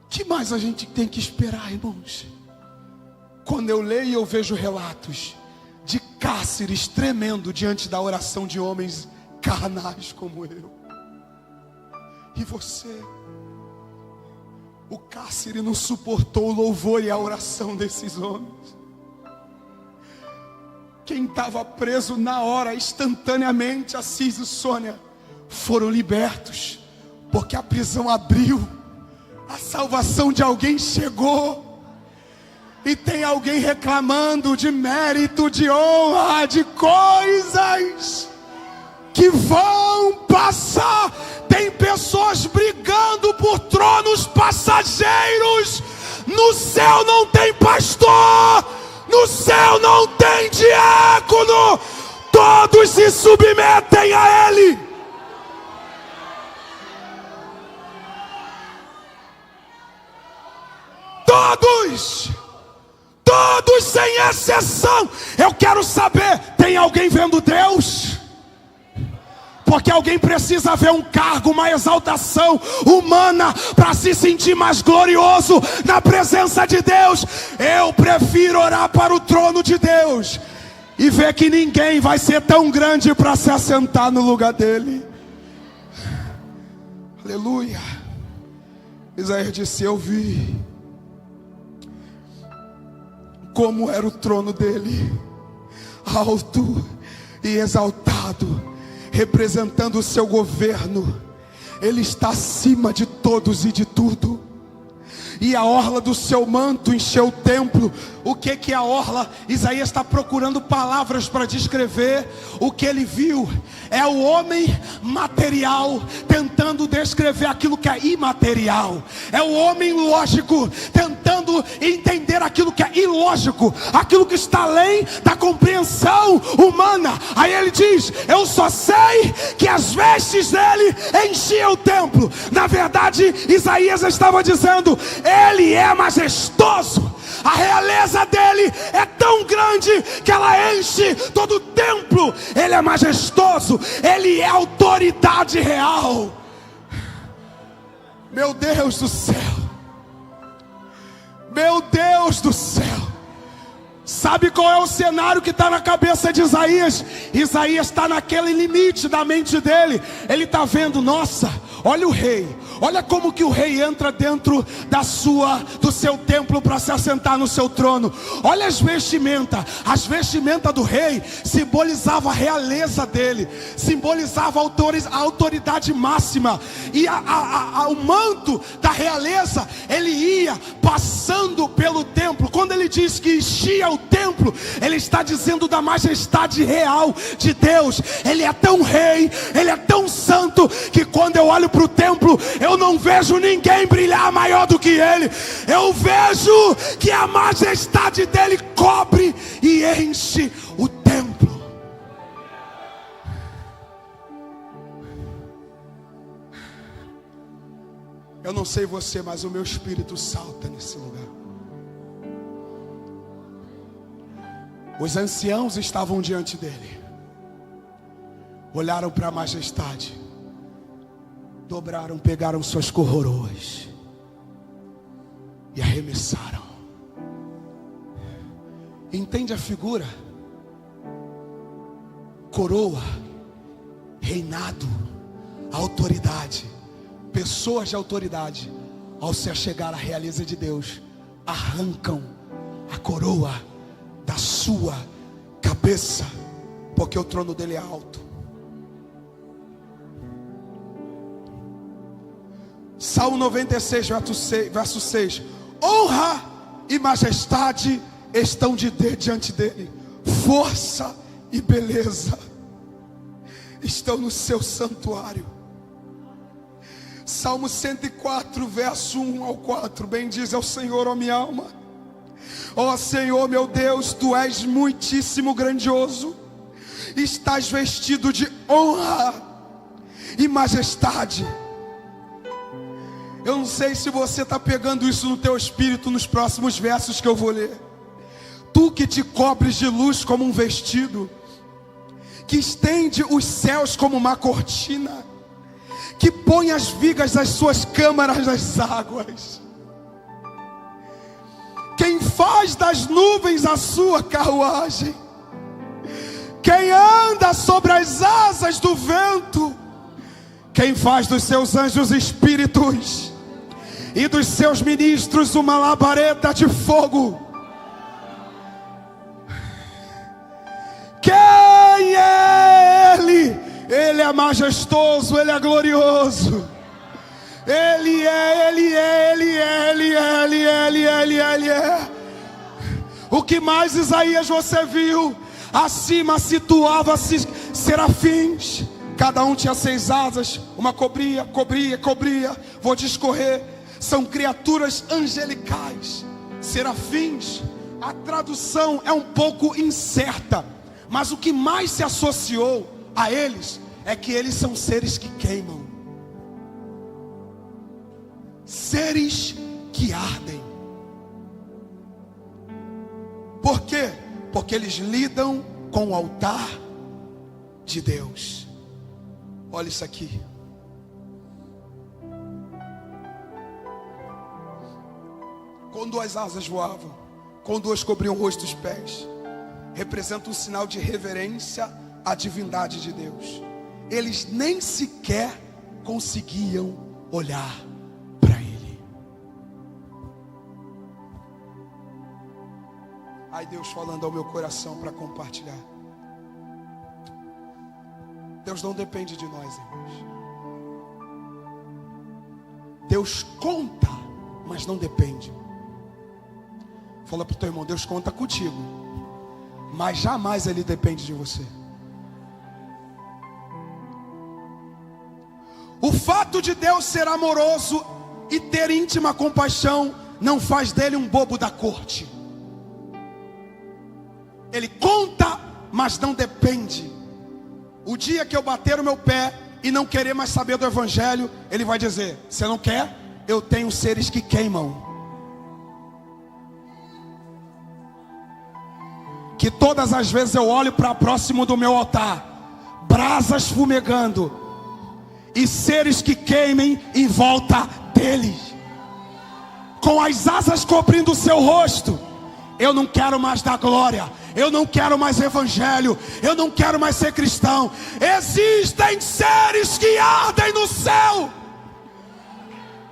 O que mais a gente tem que esperar, irmãos? Quando eu leio e eu vejo relatos de cárceres tremendo diante da oração de homens carnais como eu e você. O cárcere não suportou o louvor e a oração desses homens. Quem estava preso na hora, instantaneamente, Assis e Sônia, foram libertos, porque a prisão abriu, a salvação de alguém chegou. E tem alguém reclamando de mérito, de honra, de coisas que vão passar. Tem pessoas brigando por tronos passageiros. No céu não tem pastor, no céu não tem diácono. Todos se submetem a Ele. Todos sem exceção. Eu quero saber, tem alguém vendo Deus? Porque alguém precisa ver um cargo, uma exaltação humana para se sentir mais glorioso na presença de Deus. Eu prefiro orar para o trono de Deus e ver que ninguém vai ser tão grande para se assentar no lugar dele. Aleluia. Isaías disse: eu vi como era o trono dele, alto e exaltado, representando o seu governo. Ele está acima de todos e de tudo. E a orla do seu manto encheu o templo. O que é a orla? Isaías está procurando palavras para descrever o que ele viu. É o homem material tentando descrever aquilo que é imaterial. É o homem lógico tentando entender aquilo que é ilógico, aquilo que está além da compreensão humana. Aí ele diz: eu só sei que as vestes dele enchiam o templo. Na verdade, Isaías estava dizendo: ele é majestoso. A realeza dele é tão grande que ela enche todo o templo. Ele é majestoso, ele é autoridade real. Meu Deus do céu, meu Deus do céu. Sabe qual é o cenário que está na cabeça de Isaías? Isaías está naquele limite da mente dele. Ele está vendo: nossa, olha o rei. Olha como que o rei entra dentro do seu templo para se assentar no seu trono. Olha as vestimentas. As vestimentas do rei simbolizavam a realeza dele, simbolizava a autoridade máxima. E o manto da realeza, ele ia passando pelo templo. Quando ele diz que enchia o templo, ele está dizendo da majestade real de Deus. Ele é tão rei, ele é tão santo, que quando eu olho para o templo, eu não vejo ninguém brilhar maior do que ele. Eu vejo que a majestade dele cobre e enche o templo. Eu não sei você, mas o meu espírito salta nesse lugar. Os anciãos estavam diante dele, olharam para a majestade, dobraram, pegaram suas coroas e arremessaram. Entende a figura? Coroa, reinado, autoridade. Pessoas de autoridade, ao se achegar à realeza de Deus, arrancam a coroa da sua cabeça, porque o trono dele é alto. Salmo 96, verso 6. Honra e majestade estão diante dele. Força e beleza estão no seu santuário. Salmo 104, verso 1 ao 4. Bendize ao Senhor, ó minha alma. Ó Senhor meu Deus, tu és muitíssimo grandioso. Estás vestido de honra e majestade. Eu não sei se você está pegando isso no teu espírito nos próximos versos que eu vou ler. Tu que te cobres de luz como um vestido, que estende os céus como uma cortina, que põe as vigas das suas câmaras nas águas, quem faz das nuvens a sua carruagem, quem anda sobre as asas do vento, quem faz dos seus anjos espíritos e dos seus ministros uma labareda de fogo. Quem é Ele? Ele é majestoso, Ele é glorioso. Ele é. O que mais, Isaías, você viu? Acima situava-se serafins. Cada um tinha 6 asas. Uma cobria. Vou discorrer. São criaturas angelicais. Serafins. A tradução é um pouco incerta, mas o que mais se associou a eles é que eles são seres que queimam, seres que ardem. Por quê? Porque eles lidam com o altar de Deus. Olha isso aqui. Com 2 asas voavam, com 2 cobriam o rosto e os pés. Representa um sinal de reverência à divindade de Deus. Eles nem sequer conseguiam olhar para Ele. Aí Deus falando ao meu coração para compartilhar. Deus não depende de nós, irmãos. Deus conta, mas não depende. Fala para o teu irmão: Deus conta contigo, mas jamais Ele depende de você. O fato de Deus ser amoroso e ter íntima compaixão não faz dele um bobo da corte. Ele conta, mas não depende. O dia que eu bater o meu pé e não querer mais saber do evangelho, Ele vai dizer: você não quer? Eu tenho seres que queimam. Que todas as vezes eu olho para próximo do meu altar, brasas fumegando, e seres que queimem em volta deles, com as asas cobrindo o seu rosto. Eu não quero mais dar glória, eu não quero mais evangelho, eu não quero mais ser cristão. Existem seres que ardem no céu.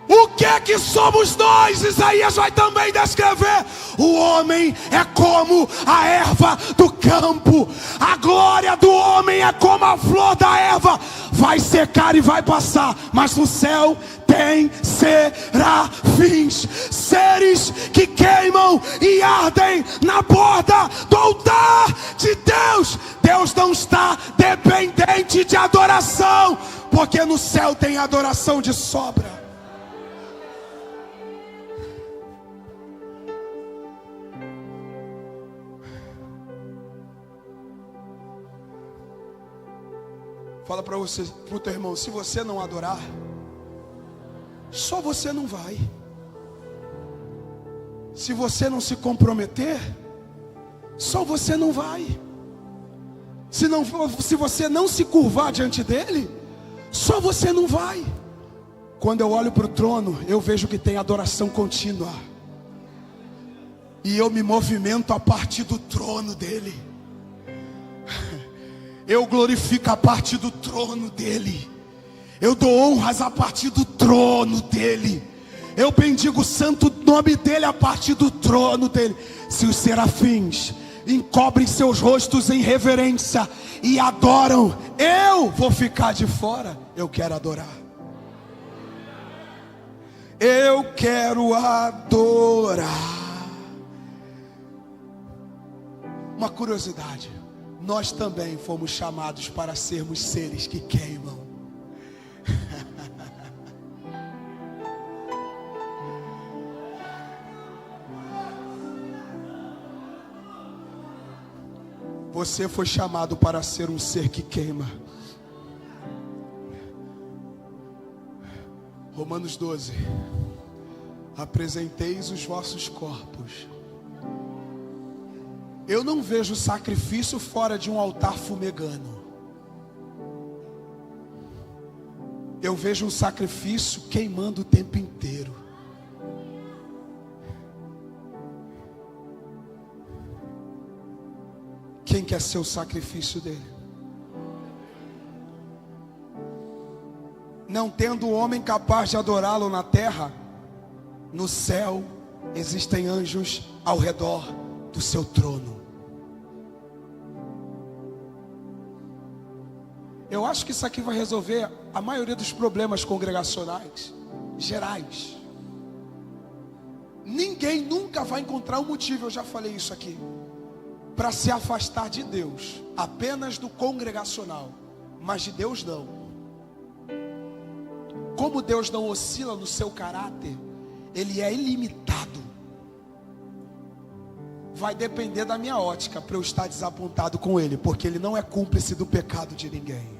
O que é que somos nós? Isaías vai também descrever: o homem é como a erva do campo. A glória do homem é como a flor da erva, vai secar e vai passar, mas no céu tem serafins, seres que queimam e ardem na borda do altar de Deus. Deus não está dependente de adoração, porque no céu tem adoração de sobra. Fala para você, para o teu irmão: se você não adorar, só você não vai. Se você não se comprometer, só você não vai. Se você não se curvar diante dele, só você não vai. Quando eu olho para o trono, eu vejo que tem adoração contínua, e eu me movimento a partir do trono dele. Eu glorifico a partir do trono dele. Eu dou honras a partir do trono dele. Eu bendigo o santo nome dele a partir do trono dele. Se os serafins encobrem seus rostos em reverência e adoram, eu vou ficar de fora. Eu quero adorar. Eu quero adorar. Uma curiosidade: nós também fomos chamados para sermos seres que queimam. Você foi chamado para ser um ser que queima. Romanos 12: apresenteis os vossos corpos. Eu não vejo sacrifício fora de um altar fumegando. Eu vejo um sacrifício queimando o tempo inteiro. Quem quer ser o sacrifício dele? Não tendo o homem capaz de adorá-lo na terra, No céu existem anjos ao redor do seu trono. Eu acho que isso aqui vai resolver a maioria dos problemas congregacionais gerais. Ninguém nunca vai encontrar um motivo, eu já falei isso aqui, para se afastar de Deus, apenas do congregacional, mas de Deus não. Como Deus não oscila no seu caráter, Ele é ilimitado. Vai depender da minha ótica para eu estar desapontado com Ele, porque Ele não é cúmplice do pecado de ninguém.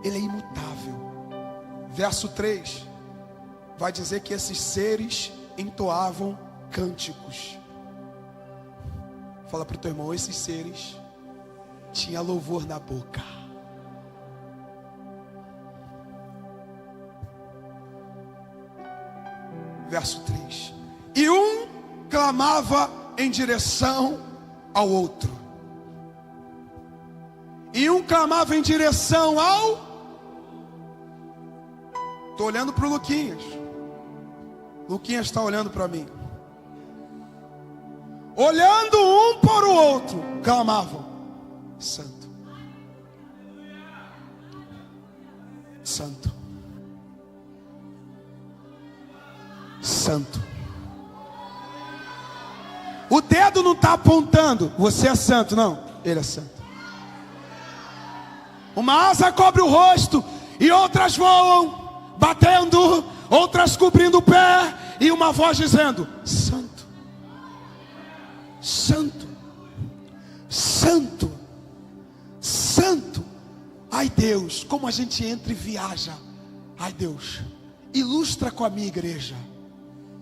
Ele é imutável. Verso 3 vai dizer que esses seres entoavam cânticos. Fala para o teu irmão, esses seres tinham louvor na boca. Verso 3. E um clamava em direção ao outro. E um clamava em direção ao... Estou olhando para o Luquinhas. Luquinhas está olhando para mim. Olhando um para o outro, clamavam: Santo, Santo, Santo. O dedo não está apontando, você é santo, não, ele é santo. Uma asa cobre o rosto e outras voam, batendo, outras cobrindo o pé, e uma voz dizendo: Santo, Santo, Santo, Santo. Ai Deus, como a gente entra e viaja. Ai Deus, ilustra com a minha igreja.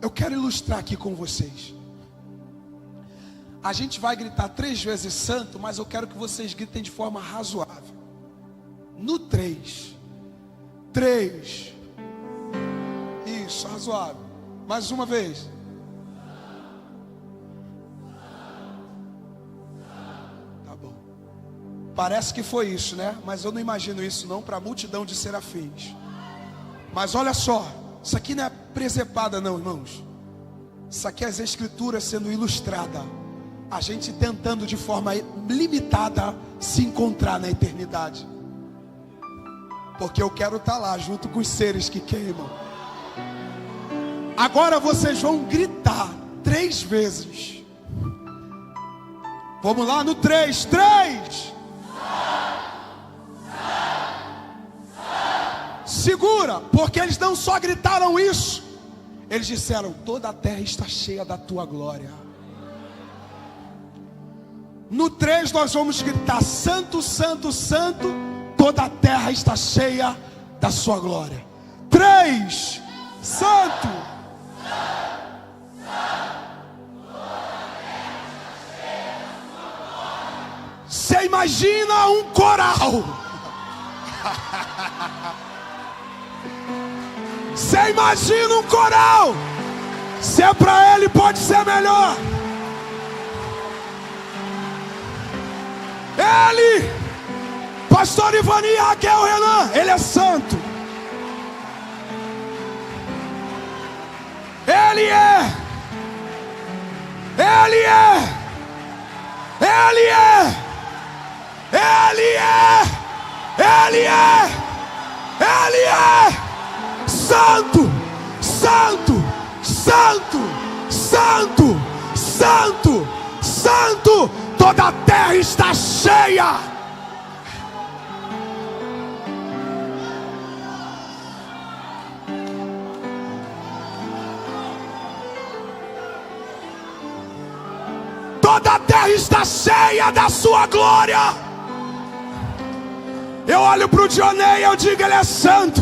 Eu quero ilustrar aqui com vocês. A gente vai gritar 3 vezes santo, mas eu quero que vocês gritem de forma razoável. No 3. 3. Isso, razoável. Mais uma vez. Tá bom. Parece que foi isso, né? Mas eu não imagino isso não para a multidão de serafins. Mas olha só, isso aqui não é presepada não, irmãos. Isso aqui é as escrituras sendo ilustrada. A gente tentando de forma limitada se encontrar na eternidade. Porque eu quero estar lá junto com os seres que queimam. Agora vocês vão gritar 3 vezes. Vamos lá no 3. 3. Segura, porque eles não só gritaram isso. Eles disseram: toda a terra está cheia da tua glória. No 3 nós vamos gritar: Santo, Santo, Santo, toda a terra está cheia da sua glória. 3. Santo. Você imagina um coral. Você imagina um coral. Se é para ele, pode ser melhor. Ele, pastor Ivani e Raquel Renan, ele é santo. Ele é. Ele é. Ele é. Ele é. Ele é. Ele é. Santo, Santo, Santo, Santo, Santo, Santo. Toda a terra está cheia. Toda a terra está cheia da sua glória. Eu olho para o Dionei e eu digo: ele é santo.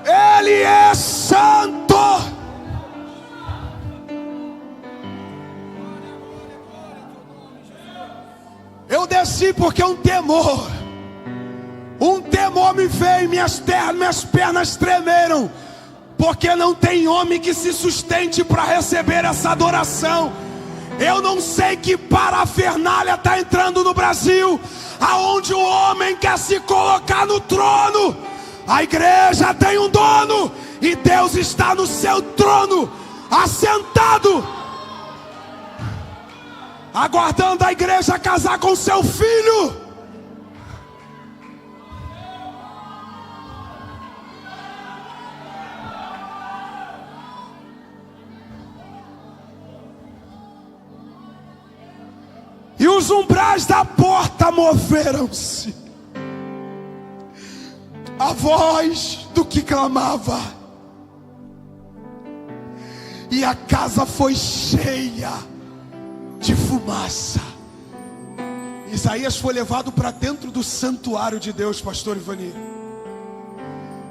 Ele é santo. Eu desci porque um temor me veio, minhas pernas tremeram, porque não tem homem que se sustente para receber essa adoração. Eu não sei que parafernália está entrando no Brasil. aonde o homem quer se colocar no trono, a igreja tem um dono, e Deus está no seu trono, assentado, aguardando a igreja casar com seu filho. E os umbrais da porta moveram-se. A voz do que clamava. E a casa foi cheia de fumaça. Isaías foi levado para dentro do santuário de Deus, pastor Ivani.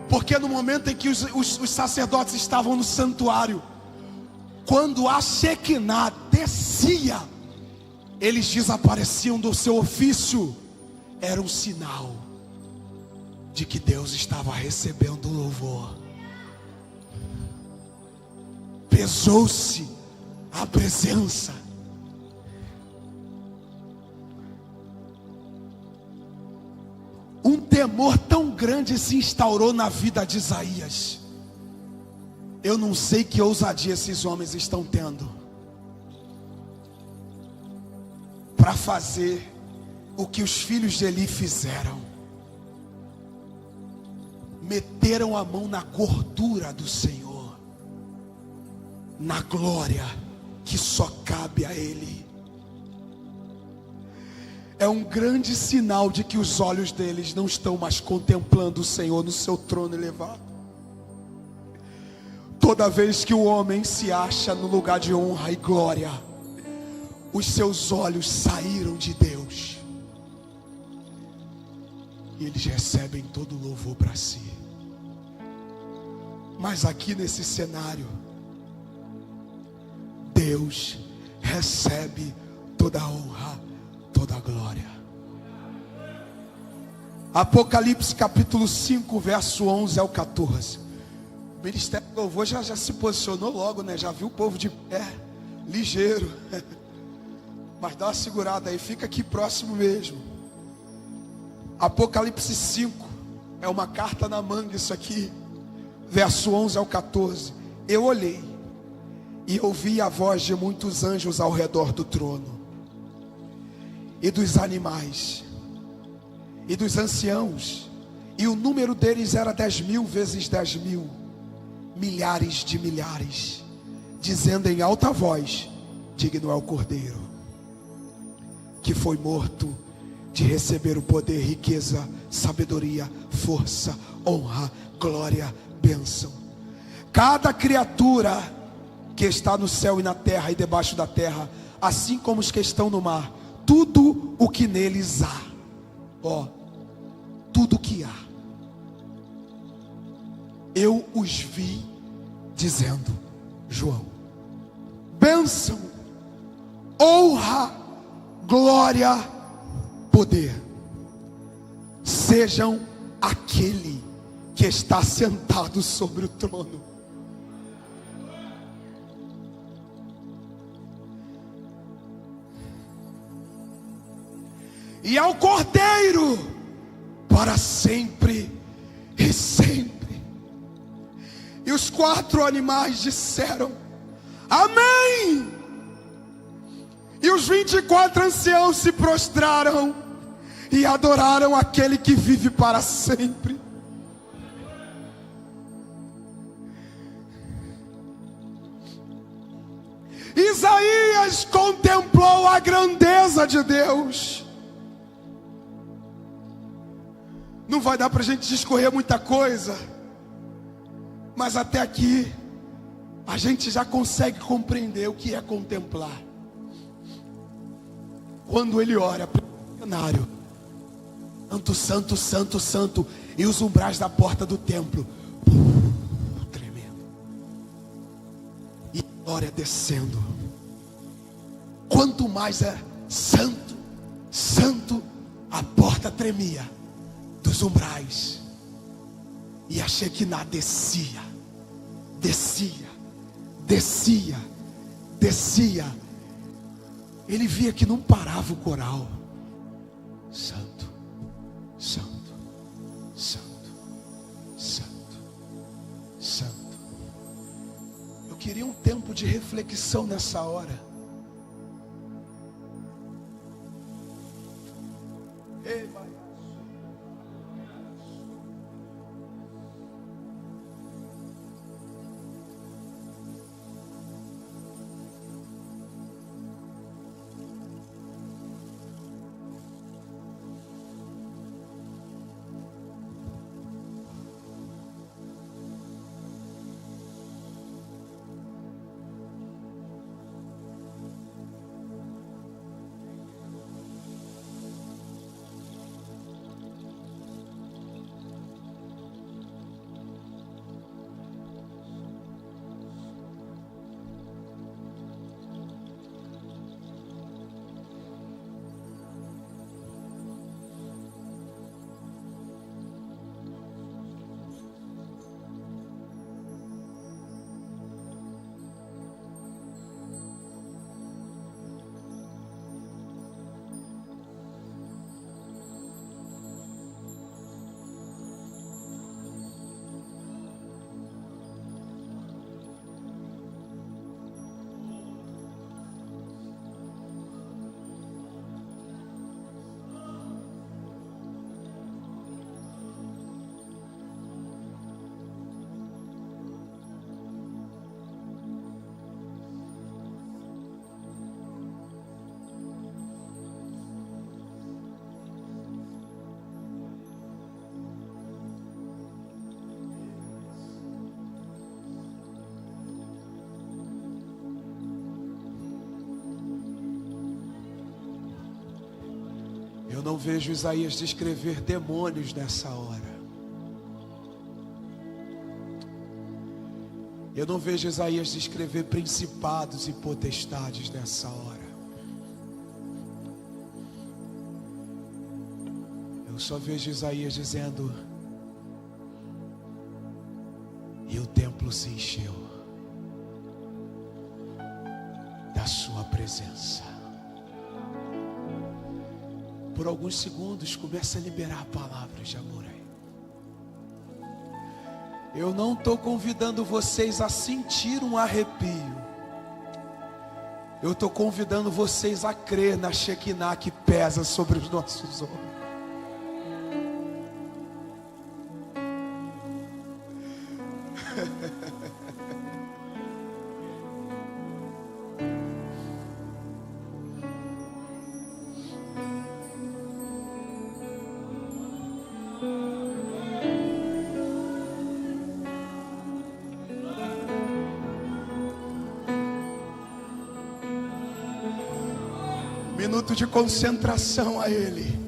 Porque no momento em que os sacerdotes estavam no santuário, quando a Shekinah descia, eles desapareciam do seu ofício. Era um sinal de que Deus estava recebendo o louvor. Pesou-se a presença. Um temor tão grande se instaurou na vida de Isaías. Eu não sei que ousadia esses homens estão tendo para fazer o que os filhos de Eli fizeram. Meteram a mão na gordura do Senhor, na glória que só cabe a Ele. É um grande sinal de que os olhos deles não estão mais contemplando o Senhor no seu trono elevado. Toda vez que o homem se acha no lugar de honra e glória, os seus olhos saíram de Deus, e eles recebem todo o louvor para si. Mas aqui nesse cenário, Deus recebe toda a honra, toda a glória. Apocalipse capítulo 5, verso 11 ao 14. O ministério do louvor já se posicionou logo, né? Já viu o povo de pé, ligeiro. Mas dá uma segurada aí, fica aqui próximo mesmo. Apocalipse 5, é uma carta na manga isso aqui. Verso 11 ao 14. Eu olhei e ouvi a voz de muitos anjos ao redor do trono, e dos animais, e dos anciãos, e o número deles era 10.000 vezes 10.000, milhares de milhares, dizendo em alta voz: digno é o Cordeiro, que foi morto, de receber o poder, riqueza, sabedoria, força, honra, glória, bênção. Cada criatura que está no céu e na terra e debaixo da terra, assim como os que estão no mar, tudo o que neles há, tudo o que há, eu os vi dizendo, João, bênção, honra, glória, poder, sejam aquele que está sentado sobre o trono. E ao Cordeiro, para sempre e sempre. E os 4 animais disseram, amém. E os 24 anciãos se prostraram e adoraram aquele que vive para sempre. Isaías contemplou a grandeza de Deus. Não vai dar para a gente discorrer muita coisa, mas até aqui a gente já consegue compreender o que é contemplar. Quando ele ora para o cenário, santo, santo, santo, santo, e os umbrais da porta do templo tremendo, e a glória descendo. Quanto mais é santo, santo, a porta tremia dos umbrais, e a Shekinah descia, descia, descia, descia. Ele via que não parava o coral. Santo, tempo de reflexão nessa hora. Ei, Pai. Eu não vejo Isaías descrever demônios nessa hora. Eu não vejo Isaías descrever principados e potestades nessa hora. Eu só vejo Isaías dizendo: e o templo se encheu da sua presença. Por alguns segundos começa a liberar palavras de amor aí. Eu não estou convidando vocês a sentir um arrepio. Eu estou convidando vocês a crer na Shekinah que pesa sobre os nossos ombros. Minuto de concentração a Ele.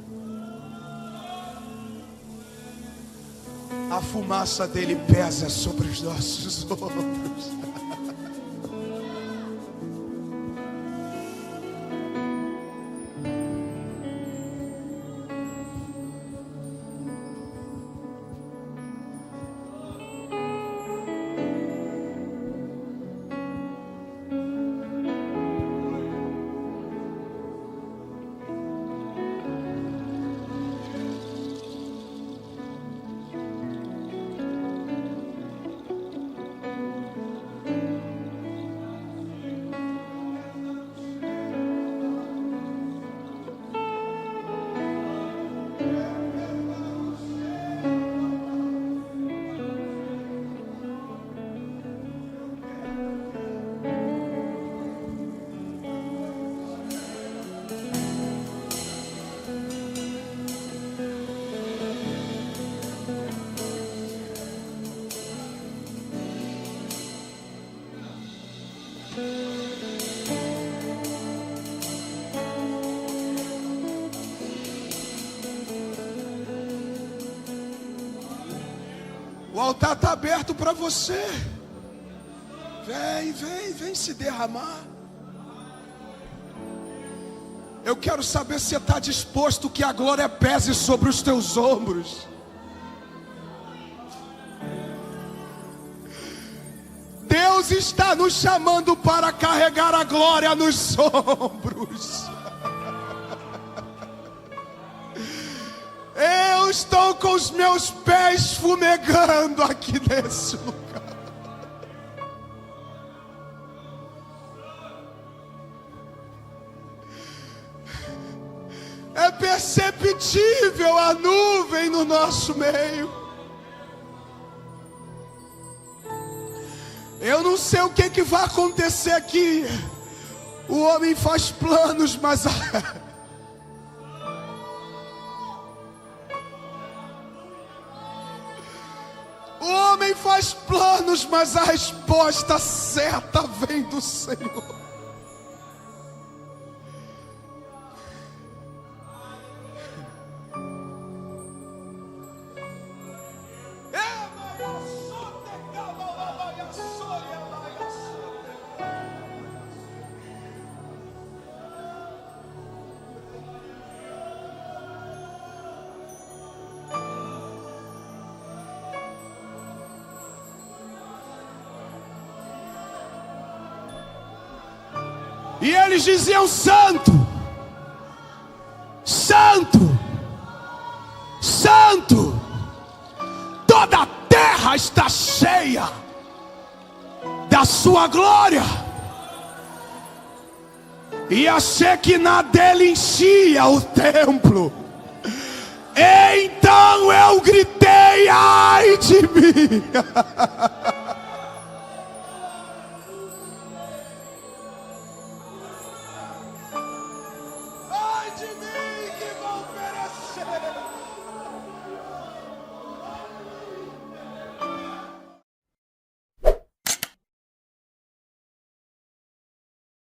A fumaça dele pesa sobre os nossos ombros. O altar está aberto para você. Vem se derramar. Eu quero saber se você está disposto que a glória pese sobre os teus ombros. Deus está nos chamando para carregar a glória nos ombros. Eu estou com os meus pés fumegando aqui nesse lugar. perceptível a nuvem no nosso meio. Eu não sei o que vai acontecer aqui. O homem faz planos, mas o homem faz planos, mas a resposta certa vem do Senhor. E eles diziam: Santo, Santo, Santo, toda a terra está cheia da sua glória. E a Shekinah dele enchia o templo. Então eu gritei: ai de mim!